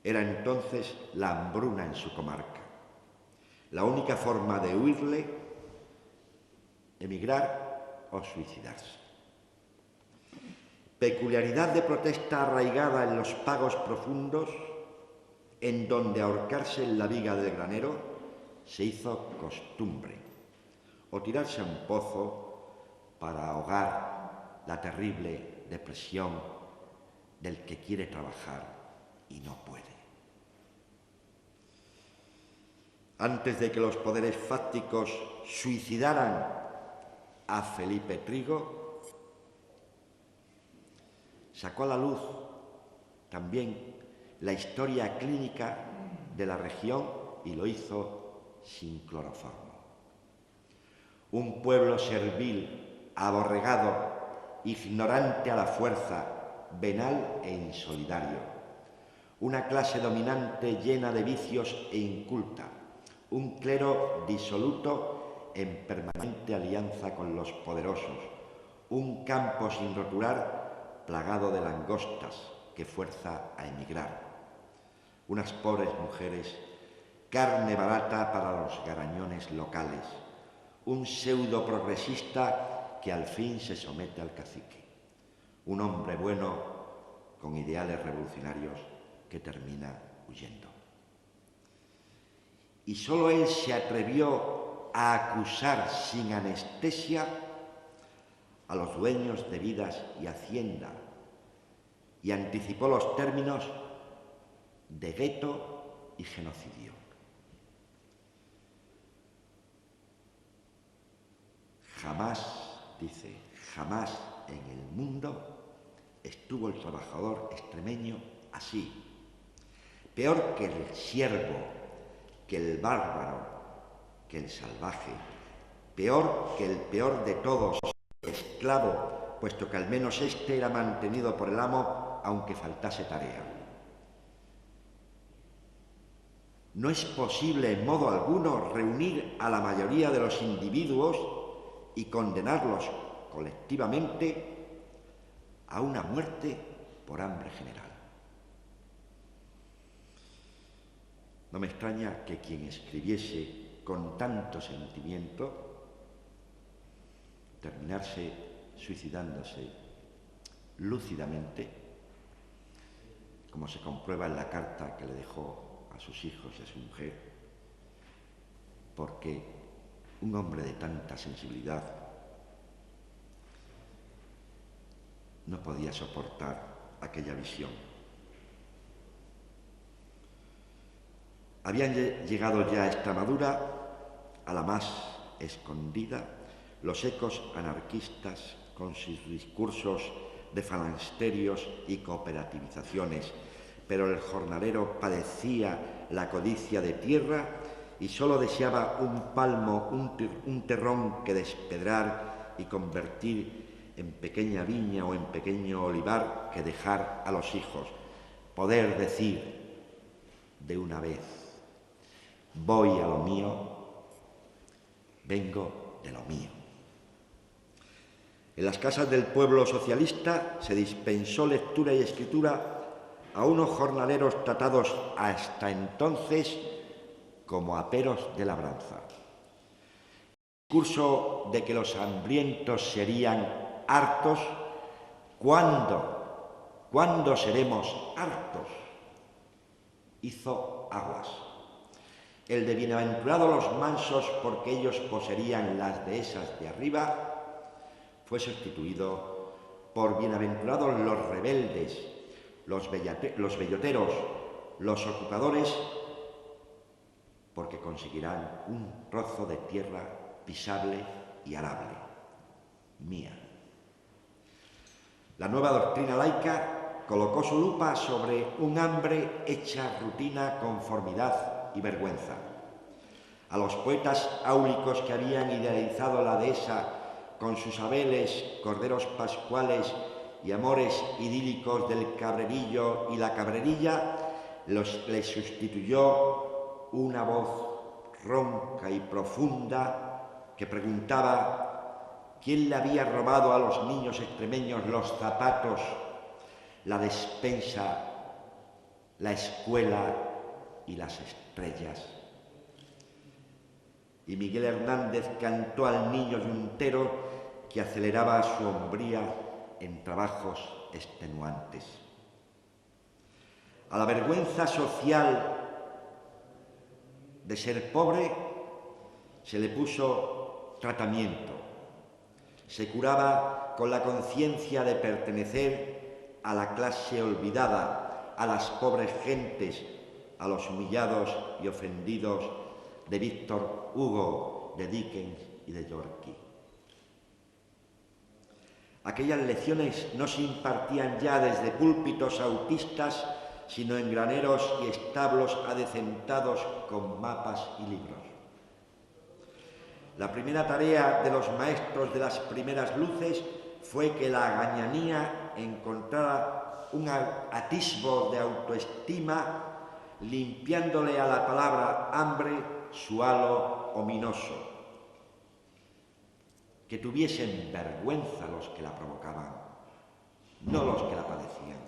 Era entonces la hambruna en su comarca. La única forma de huirle, emigrar o suicidarse. Peculiaridad de protesta arraigada en los pagos profundos, en donde ahorcarse en la viga del granero se hizo costumbre, o tirarse a un pozo para ahogar la terrible depresión del que quiere trabajar y no puede. Antes de que los poderes fácticos suicidaran a Felipe Trigo, sacó a la luz también la historia clínica de la región y lo hizo sin cloroformo. Un pueblo servil, aborregado, ignorante a la fuerza, venal e insolidario. Una clase dominante llena de vicios e inculta. Un clero disoluto en permanente alianza con los poderosos. Un campo sin roturar, plagado de langostas, que fuerza a emigrar. Unas pobres mujeres, carne barata para los garañones locales. Un pseudo progresista que al fin se somete al cacique. Un hombre bueno con ideales revolucionarios que termina huyendo. Y solo él se atrevió a acusar sin anestesia a los dueños de vidas y hacienda y anticipó los términos de gueto y genocidio. Jamás, dice, Jamás en el mundo estuvo el trabajador extremeño así. Peor que el siervo, que el bárbaro, que el salvaje. Peor que el peor de todos, el esclavo, puesto que al menos éste era mantenido por el amo, aunque faltase tarea. No es posible en modo alguno reunir a la mayoría de los individuos y condenarlos colectivamente a una muerte por hambre general. No me extraña que quien escribiese con tanto sentimiento terminarse suicidándose lúcidamente, como se comprueba en la carta que le dejó a sus hijos y a su mujer, porque un hombre de tanta sensibilidad no podía soportar aquella visión. Habían llegado ya a Extremadura, a la más escondida, los ecos anarquistas con sus discursos de falansterios y cooperativizaciones, pero el jornalero padecía la codicia de tierra y sólo deseaba un palmo, un terrón que despedrar y convertir en pequeña viña o en pequeño olivar que dejar a los hijos, poder decir de una vez: voy a lo mío, vengo de lo mío. En las casas del pueblo socialista se dispensó lectura y escritura a unos jornaleros tratados hasta entonces como aperos de labranza. El discurso de que los hambrientos serían hartos, ¿cuándo seremos hartos?, hizo aguas. El de bienaventurados los mansos, porque ellos poseerían las dehesas de arriba, fue sustituido por bienaventurados los rebeldes, los belloteros, los ocupadores, porque conseguirán un trozo de tierra pisable y arable, mía. La nueva doctrina laica colocó su lupa sobre un hambre hecha rutina, conformidad y vergüenza. A los poetas áulicos que habían idealizado la dehesa con sus abeles, corderos pascuales y amores idílicos del cabrerillo y la cabrerilla, les sustituyó una voz ronca y profunda que preguntaba quién le había robado a los niños extremeños los zapatos, la despensa, la escuela y las estrellas. Y Miguel Hernández cantó al niño yuntero que aceleraba su hombría en trabajos extenuantes. A la vergüenza social de ser pobre se le puso tratamiento. Se curaba con la conciencia de pertenecer a la clase olvidada, a las pobres gentes, a los humillados y ofendidos de Víctor Hugo, de Dickens y de Yorkie. Aquellas lecciones no se impartían ya desde púlpitos autistas, sino en graneros y establos adecentados con mapas y libros. La primera tarea de los maestros de las primeras luces fue que la gañanía encontrara un atisbo de autoestima, limpiándole a la palabra hambre su halo ominoso. Que tuviesen vergüenza los que la provocaban, no los que la padecían.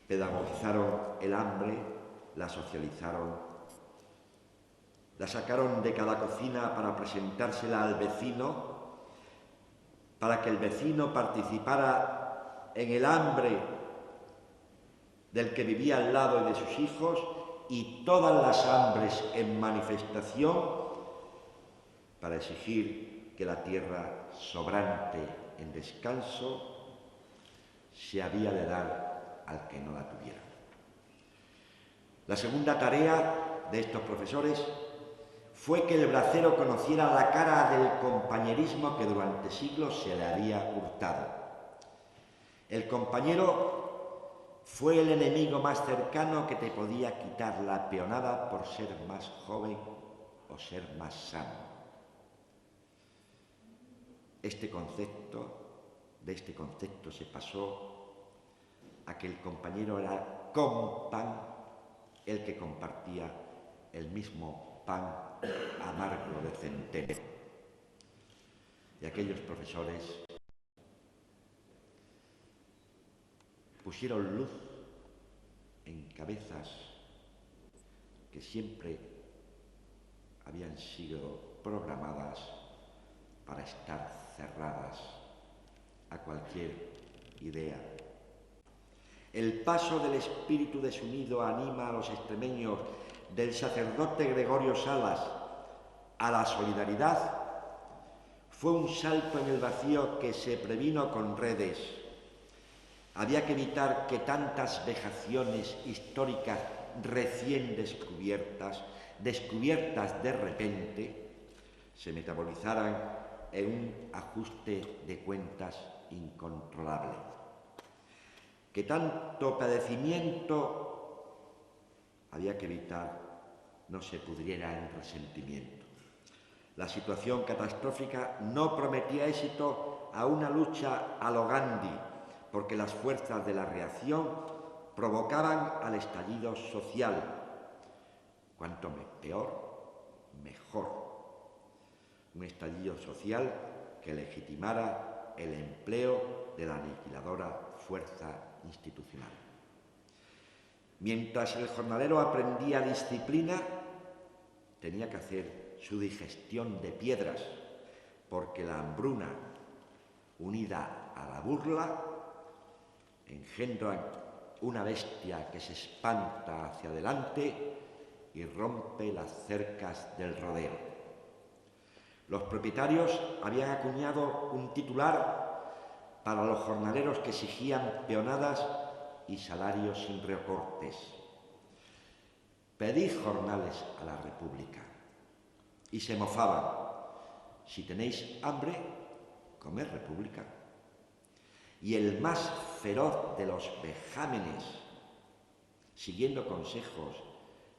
Pedagogizaron el hambre, la socializaron, la sacaron de cada cocina para presentársela al vecino, para que el vecino participara en el hambre del que vivía al lado y de sus hijos, y todas las hambres en manifestación para exigir que la tierra sobrante en descanso se había de dar al que no la tuviera. La segunda tarea de estos profesores fue que el bracero conociera la cara del compañerismo que durante siglos se le había hurtado. El compañero fue el enemigo más cercano que te podía quitar la peonada por ser más joven o ser más sano. De este concepto se pasó a que el compañero era compan, el que compartía el mismo pan amargo de centeno. Y aquellos profesores pusieron luz en cabezas que siempre habían sido programadas para estar cerradas a cualquier idea. El paso del espíritu desunido anima a los extremeños del sacerdote Gregorio Salas a la solidaridad. Fue un salto en el vacío que se previno con redes. Había que evitar que tantas vejaciones históricas recién descubiertas de repente, se metabolizaran en un ajuste de cuentas incontrolable. Que tanto padecimiento había que evitar no se pudriera en resentimiento. La situación catastrófica no prometía éxito a una lucha a lo Gandhi, porque las fuerzas de la reacción provocaban al estallido social. Cuanto peor, mejor. Un estallido social que legitimara el empleo de la aniquiladora fuerza institucional. Mientras el jornalero aprendía disciplina, tenía que hacer su digestión de piedras, porque la hambruna, unida a la burla, engendran una bestia que se espanta hacia adelante y rompe las cercas del rodeo. Los propietarios habían acuñado un titular para los jornaleros que exigían peonadas y salarios sin recortes. Pedid jornales a la República. Y se mofaban. Si tenéis hambre, comed República. Y el más feroz de los vejámenes, siguiendo consejos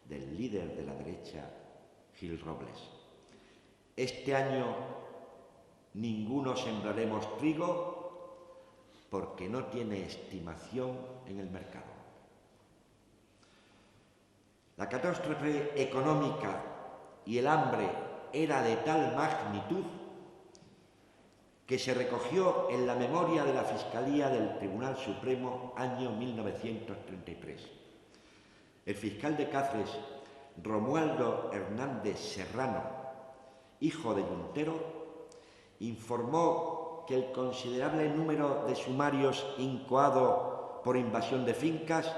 del líder de la derecha, Gil Robles: este año ninguno sembraremos trigo porque no tiene estimación en el mercado. La catástrofe económica y el hambre era de tal magnitud que se recogió en la memoria de la Fiscalía del Tribunal Supremo año 1933. El fiscal de Cáceres, Romualdo Hernández Serrano, hijo de Yuntero, informó que el considerable número de sumarios incoado por invasión de fincas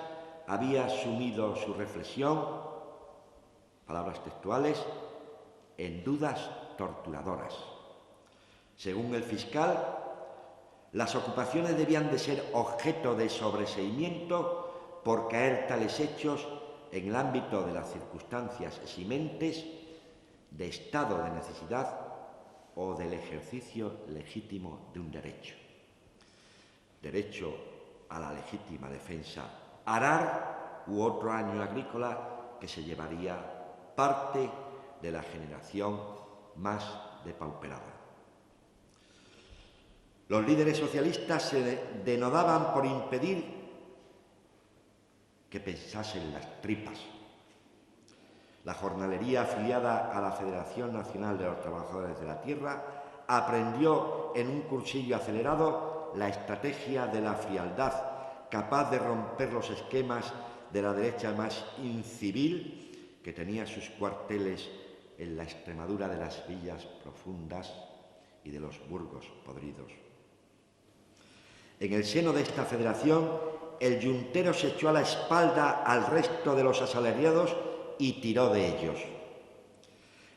había sumido su reflexión, palabras textuales, en dudas torturadoras. Según el fiscal, las ocupaciones debían de ser objeto de sobreseimiento por caer tales hechos en el ámbito de las circunstancias eximentes de estado de necesidad o del ejercicio legítimo de un derecho. Derecho a la legítima defensa, arar u otro año agrícola que se llevaría parte de la generación más depauperada. Los líderes socialistas se denodaban por impedir que pensasen las tripas. La jornalería afiliada a la Federación Nacional de los Trabajadores de la Tierra aprendió en un cursillo acelerado la estrategia de la frialdad, capaz de romper los esquemas de la derecha más incivil, que tenía sus cuarteles en la Extremadura de las villas profundas y de los burgos podridos. En el seno de esta federación, el yuntero se echó a la espalda al resto de los asalariados y tiró de ellos.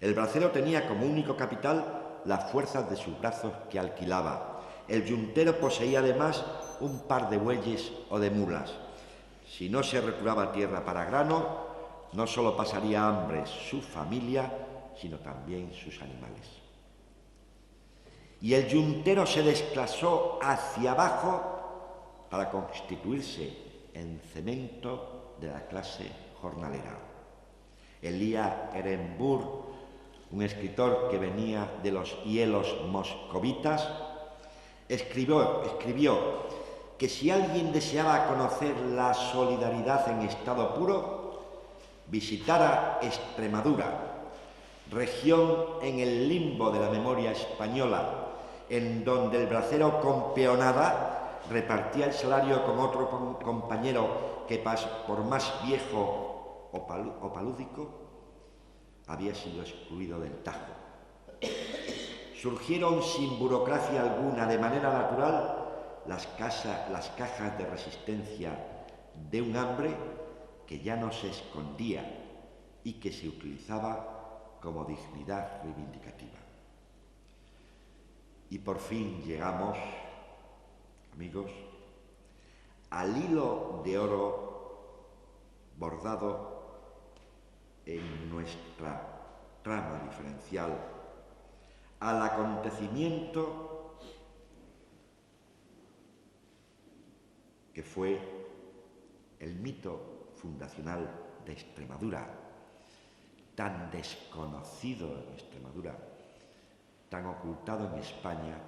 El bracero tenía como único capital las fuerzas de sus brazos que alquilaba. El yuntero poseía además un par de bueyes o de mulas. Si no se returaba tierra para grano, no solo pasaría hambre su familia, sino también sus animales. Y el yuntero se desplazó hacia abajo para constituirse en cemento de la clase jornalera. Elías Ehrenburg, un escritor que venía de los hielos moscovitas, escribió que si alguien deseaba conocer la solidaridad en estado puro, visitara Extremadura, región en el limbo de la memoria española, en donde el bracero con peonada repartía el salario con otro compañero que, por más viejo o palúdico, había sido excluido del Tajo. Surgieron sin burocracia alguna, de manera natural, las cajas de resistencia de un hambre que ya no se escondía y que se utilizaba como dignidad reivindicativa. Y por fin llegamos, amigos, al hilo de oro bordado en nuestra trama diferencial, al acontecimiento que fue el mito fundacional de Extremadura, tan desconocido en Extremadura, tan ocultado en España,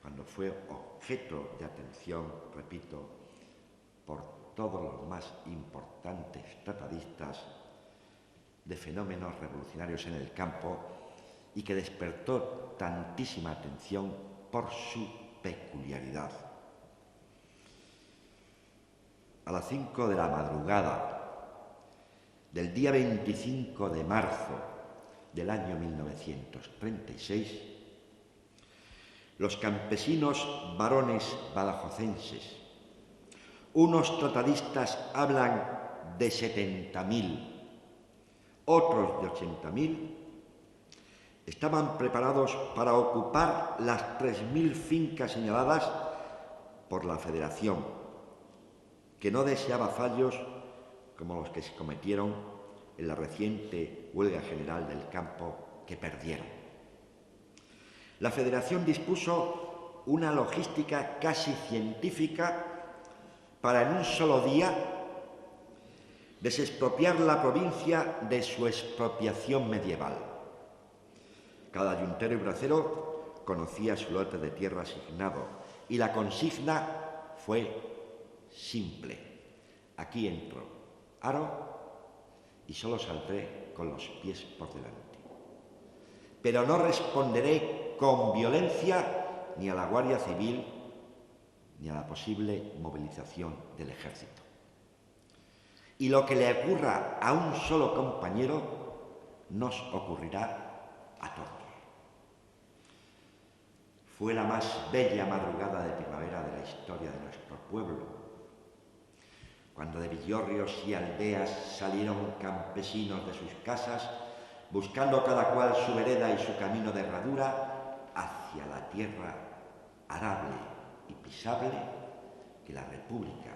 cuando fue objeto de atención, repito, por todos los más importantes tratadistas de fenómenos revolucionarios en el campo y que despertó tantísima atención por su peculiaridad. A las 5 de la madrugada del día 25 de marzo del año 1936, los campesinos varones badajocenses, unos tratadistas hablan de 70.000, otros de 80.000, estaban preparados para ocupar las 3.000 fincas señaladas por la Federación, que no deseaba fallos como los que se cometieron en la reciente huelga general del campo que perdieron. La Federación dispuso una logística casi científica para en un solo día desexpropiar la provincia de su expropiación medieval. Cada yuntero y bracero conocía su lote de tierra asignado y la consigna fue simple: aquí entro, aro y solo saldré con los pies por delante. Pero no responderé con violencia ni a la Guardia Civil ni a la posible movilización del ejército. Y lo que le ocurra a un solo compañero nos ocurrirá a todos. Fue la más bella madrugada de primavera de la historia de nuestro pueblo, cuando de villorrios y aldeas salieron campesinos de sus casas, buscando cada cual su vereda y su camino de herradura hacia la tierra arable y pisable que la República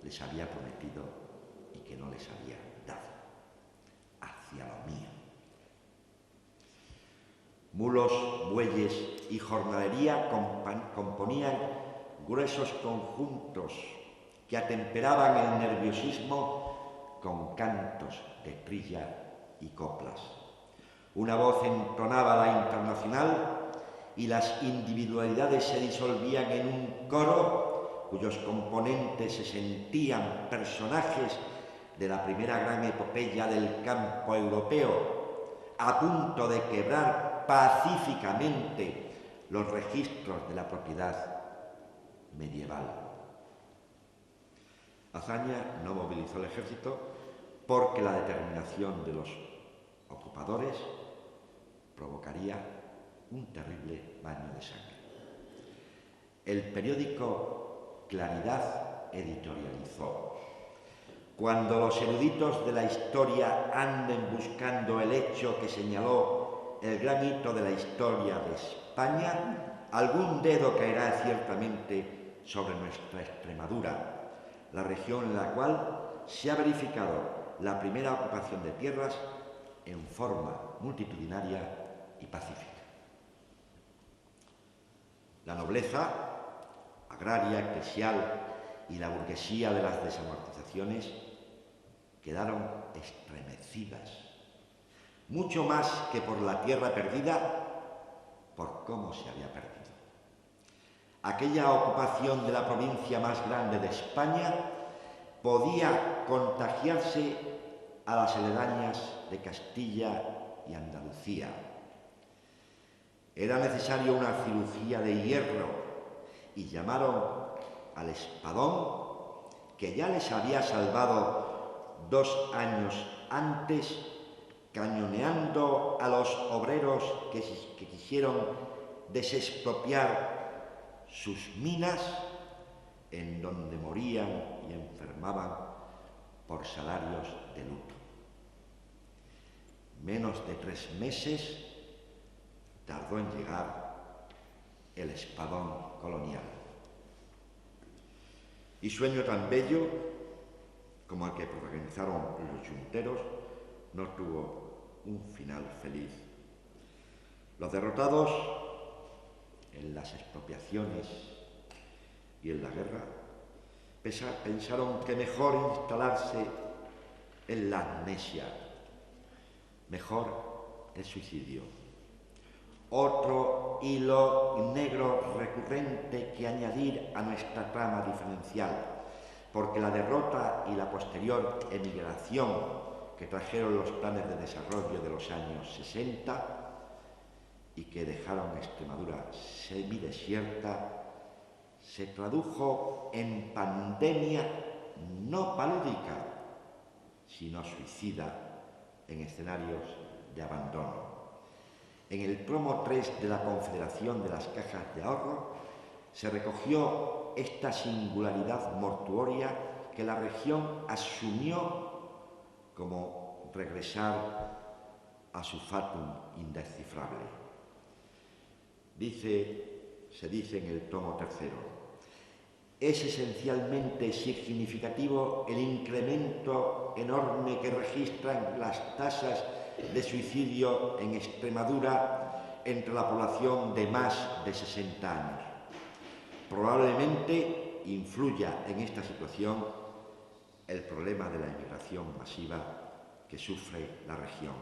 les había prometido y que no les había dado, hacia lo mío. Mulos, bueyes y jornalería componían gruesos conjuntos que atemperaban el nerviosismo con cantos de trilla y coplas. Una voz entonaba la internacional y las individualidades se disolvían en un coro cuyos componentes se sentían personajes de la primera gran epopeya del campo europeo, a punto de quebrar pacíficamente los registros de la propiedad medieval. Azaña no movilizó el ejército porque la determinación de los ocupadores provocaría un terrible baño de sangre. El periódico Claridad editorializó: cuando los eruditos de la historia anden buscando el hecho que señaló el gran hito de la historia de España, algún dedo caerá ciertamente sobre nuestra Extremadura, la región en la cual se ha verificado la primera ocupación de tierras en forma multitudinaria y pacífica. La nobleza agraria, eclesial y la burguesía de las desamortizaciones quedaron estremecidas, mucho más que por la tierra perdida, por cómo se había perdido. Aquella ocupación de la provincia más grande de España podía contagiarse a las aledañas de Castilla y Andalucía. Era necesario una cirugía de hierro y llamaron al Espadón, que ya les había salvado 2 años antes, cañoneando a los obreros que quisieron desexpropiar sus minas, en donde morían y enfermaban por salarios de luto. Menos de 3 meses tardó en llegar el Espadón colonial. Y sueño tan bello como el que protagonizaron los yunteros no tuvo un final feliz. Los derrotados en las expropiaciones y en la guerra pensaron que mejor instalarse en la amnesia, mejor el suicidio. Otro hilo negro recurrente que añadir a nuestra trama diferencial, porque la derrota y la posterior emigración que trajeron los planes de desarrollo de los años 60 y que dejaron Extremadura semidesierta, se tradujo en pandemia no palúdica, sino suicida en escenarios de abandono. En el promo 3 de la Confederación de las Cajas de Ahorro se recogió esta singularidad mortuoria que la región asumió como regresar a su fatum indescifrable. Se dice en el tomo 3: es esencialmente significativo el incremento enorme que registran las tasas de suicidio en Extremadura entre la población de más de 60 años. Probablemente influya en esta situación el problema de la emigración masiva que sufre la región.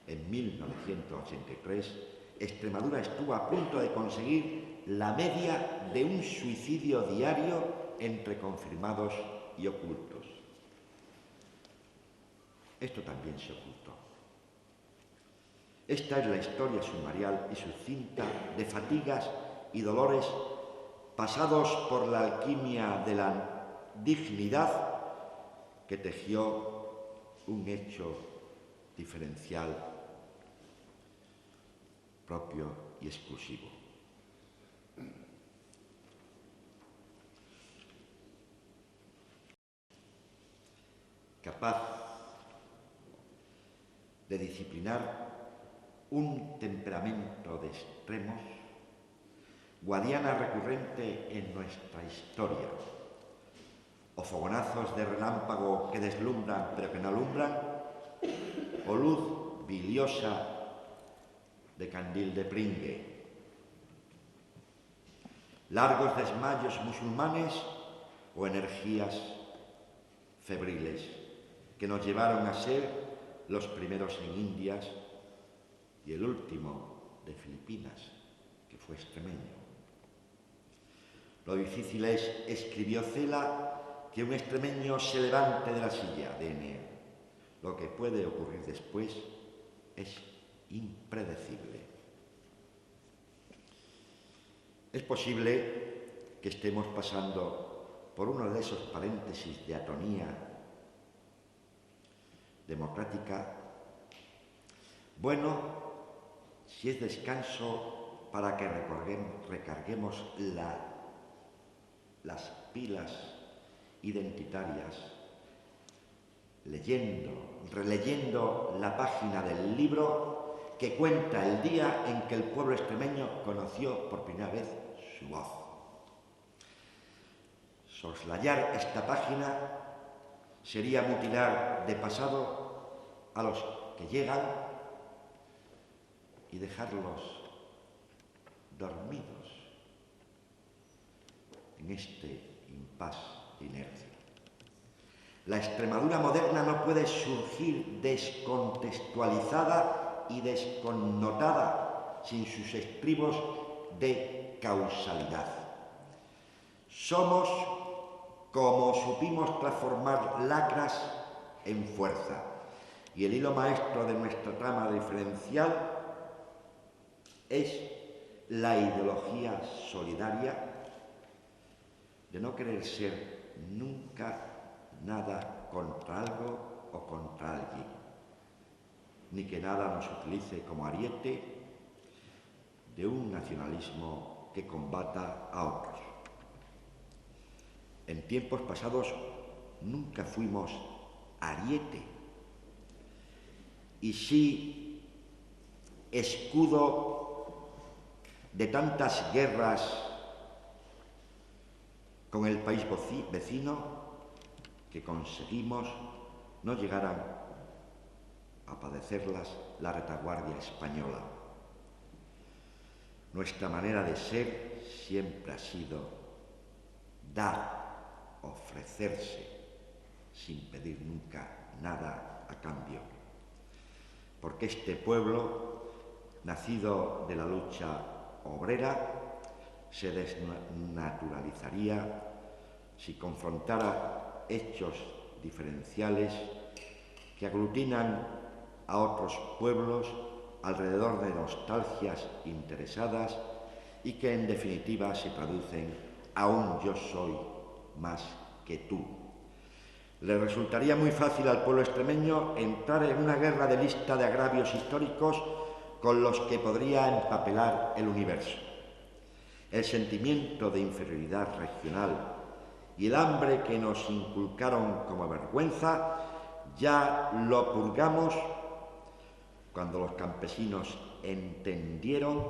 En 1983, Extremadura estuvo a punto de conseguir la media de un suicidio diario entre confirmados y ocultos. Esto también se ocultó. Esta es la historia sumarial y sucinta de fatigas y dolores pasados por la alquimia de la dignidad que tejió un hecho diferencial propio y exclusivo. Capaz de disciplinar un temperamento de extremos, guadiana recurrente en nuestra historia, o fogonazos de relámpago que deslumbran pero que no alumbran, o luz biliosa de candil de pringue, largos desmayos musulmanes o energías febriles que nos llevaron a ser los primeros en Indias y el último de Filipinas, que fue extremeño. Lo difícil es, escribió Cela, que un extremeño se levante de la silla de Enea. Lo que puede ocurrir después es impredecible. Es posible que estemos pasando por uno de esos paréntesis de atonía democrática, bueno, si es descanso para que recarguemos las pilas identitarias, releyendo la página del libro que cuenta el día en que el pueblo extremeño conoció por primera vez su voz. Soslayar esta página sería mutilar de pasado a los que llegan y dejarlos dormidos en este impas de inercia. La Extremadura moderna no puede surgir descontextualizada y desconnotada sin sus estribos de causalidad. Somos como supimos transformar lacras en fuerza, y el hilo maestro de nuestra trama diferencial es la ideología solidaria de no querer ser nunca nada contra algo o contra alguien, ni que nada nos utilice como ariete de un nacionalismo que combata a otros. En tiempos pasados nunca fuimos ariete, y sí escudo de tantas guerras con el país vecino que conseguimos no llegaran a padecerlas la retaguardia española. Nuestra manera de ser siempre ha sido dar, ofrecerse, sin pedir nunca nada a cambio. Porque este pueblo, nacido de la lucha obrera, se desnaturalizaría si confrontara hechos diferenciales que aglutinan a otros pueblos alrededor de nostalgias interesadas y que en definitiva se traducen a un yo soy más que tú. Le resultaría muy fácil al pueblo extremeño entrar en una guerra de lista de agravios históricos con los que podría empapelar el universo. El sentimiento de inferioridad regional y el hambre que nos inculcaron como vergüenza ya lo purgamos cuando los campesinos entendieron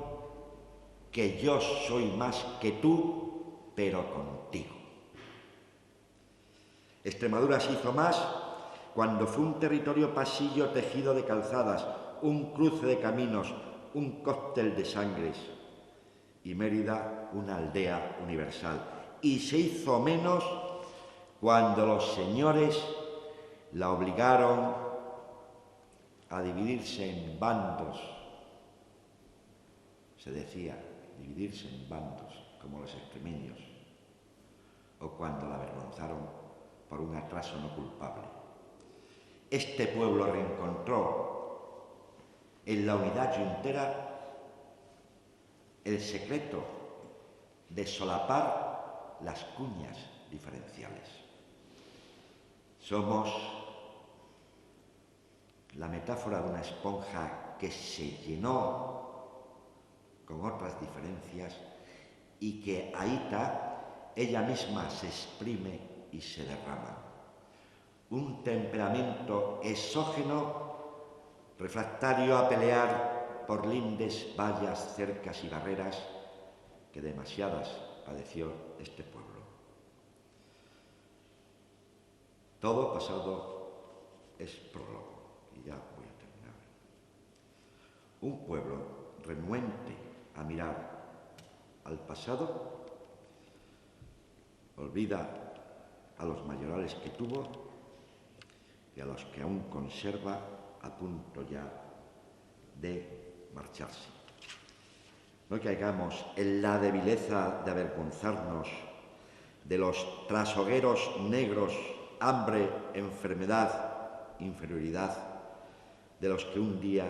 que yo soy más que tú, pero contigo. Extremadura se hizo más cuando fue un territorio pasillo tejido de calzadas, un cruce de caminos, un cóctel de sangres, y Mérida una aldea universal. Y se hizo menos cuando los señores la obligaron a dividirse en bandos. Se decía, dividirse en bandos, como los extremeños, o cuando la avergonzaron por un atraso no culpable. Este pueblo reencontró en la unidad yuntera el secreto de solapar las cuñas diferenciales. Somos la metáfora de una esponja que se llenó con otras diferencias y que ahita ella misma se exprime y se derrama. Un temperamento exógeno refractario a pelear por lindes, vallas, cercas y barreras que demasiadas padeció este pueblo. Todo pasado es prólogo, y ya voy a terminar. Un pueblo renuente a mirar al pasado olvida a los mayorales que tuvo y a los que aún conserva a punto ya de marcharse. No caigamos en la debileza de avergonzarnos de los trashogueros negros, hambre, enfermedad, inferioridad, de los que un día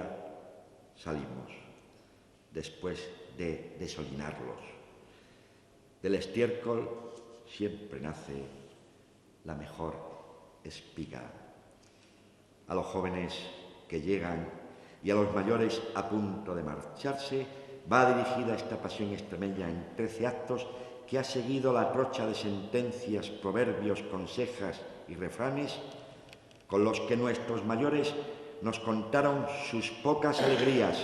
salimos, después de desollinarlos. Del estiércol siempre nace la mejor espiga. A los jóvenes que llegan y a los mayores a punto de marcharse, va dirigida esta pasión extremeña en 13 actos que ha seguido la trocha de sentencias, proverbios, consejas y refranes con los que nuestros mayores nos contaron sus pocas alegrías,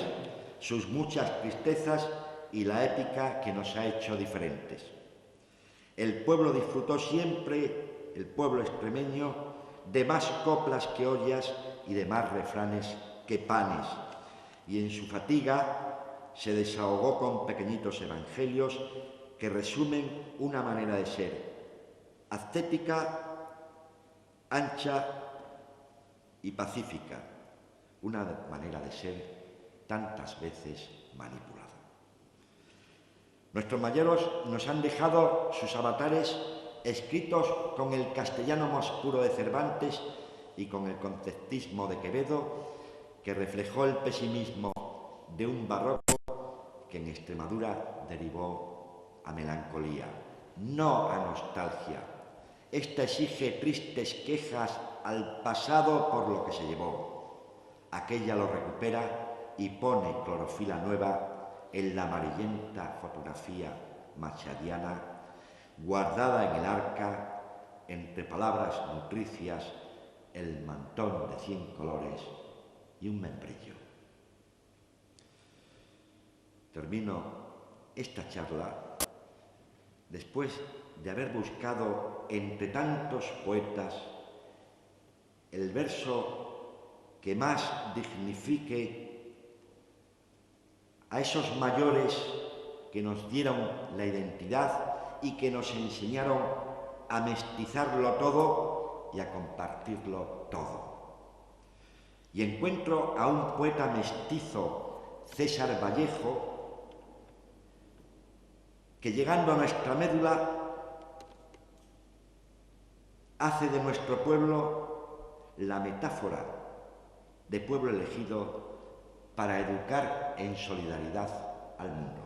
sus muchas tristezas y la épica que nos ha hecho diferentes. El pueblo disfrutó siempre, el pueblo extremeño, de más coplas que ollas y de más refranes que panes, y en su fatiga se desahogó con pequeñitos evangelios que resumen una manera de ser ascética, ancha y pacífica, una manera de ser tantas veces manipulada. Nuestros mayores nos han dejado sus avatares escritos con el castellano más puro de Cervantes y con el conceptismo de Quevedo, que reflejó el pesimismo de un barroco que en Extremadura derivó a melancolía, no a nostalgia. Esta exige tristes quejas al pasado por lo que se llevó. Aquella lo recupera y pone clorofila nueva en la amarillenta fotografía machadiana, guardada en el arca, entre palabras nutricias, el mantón de 100 colores y un membrillo. Termino esta charla después de haber buscado entre tantos poetas el verso que más dignifique a esos mayores que nos dieron la identidad y que nos enseñaron a mestizarlo todo y a compartirlo todo. Y encuentro a un poeta mestizo, César Vallejo, que llegando a nuestra médula hace de nuestro pueblo la metáfora de pueblo elegido para educar en solidaridad al mundo.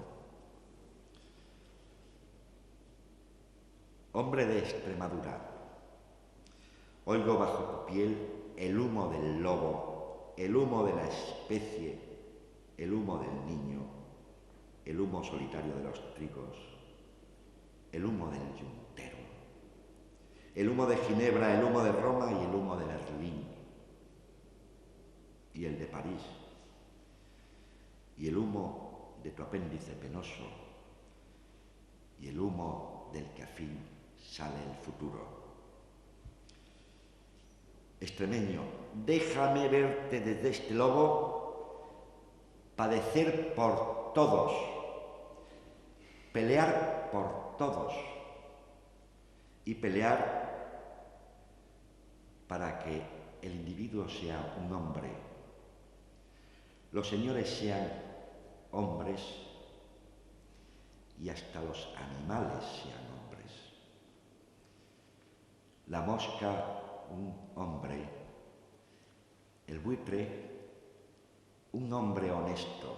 Hombre de Extremadura, oigo bajo tu piel el humo del lobo, el humo de la especie, el humo del niño, el humo solitario de los trigos, el humo del yuntero, el humo de Ginebra, el humo de Roma y el humo de Berlín, y el de París, y el humo de tu apéndice penoso, y el humo del que a fin sale el futuro. Extremeño, déjame verte desde este lobo, padecer por todos, pelear por todos y pelear para que el individuo sea un hombre, los señores sean hombres y hasta los animales sean hombres. La mosca, un hombre, el buitre, un hombre honesto,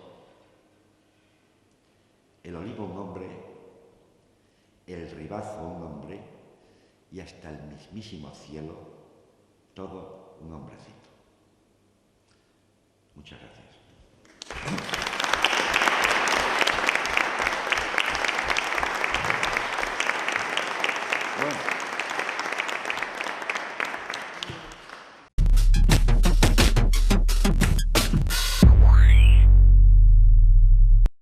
el olivo, un hombre, el ribazo, un hombre, y hasta el mismísimo cielo, todo un hombrecito. Muchas gracias. Bueno.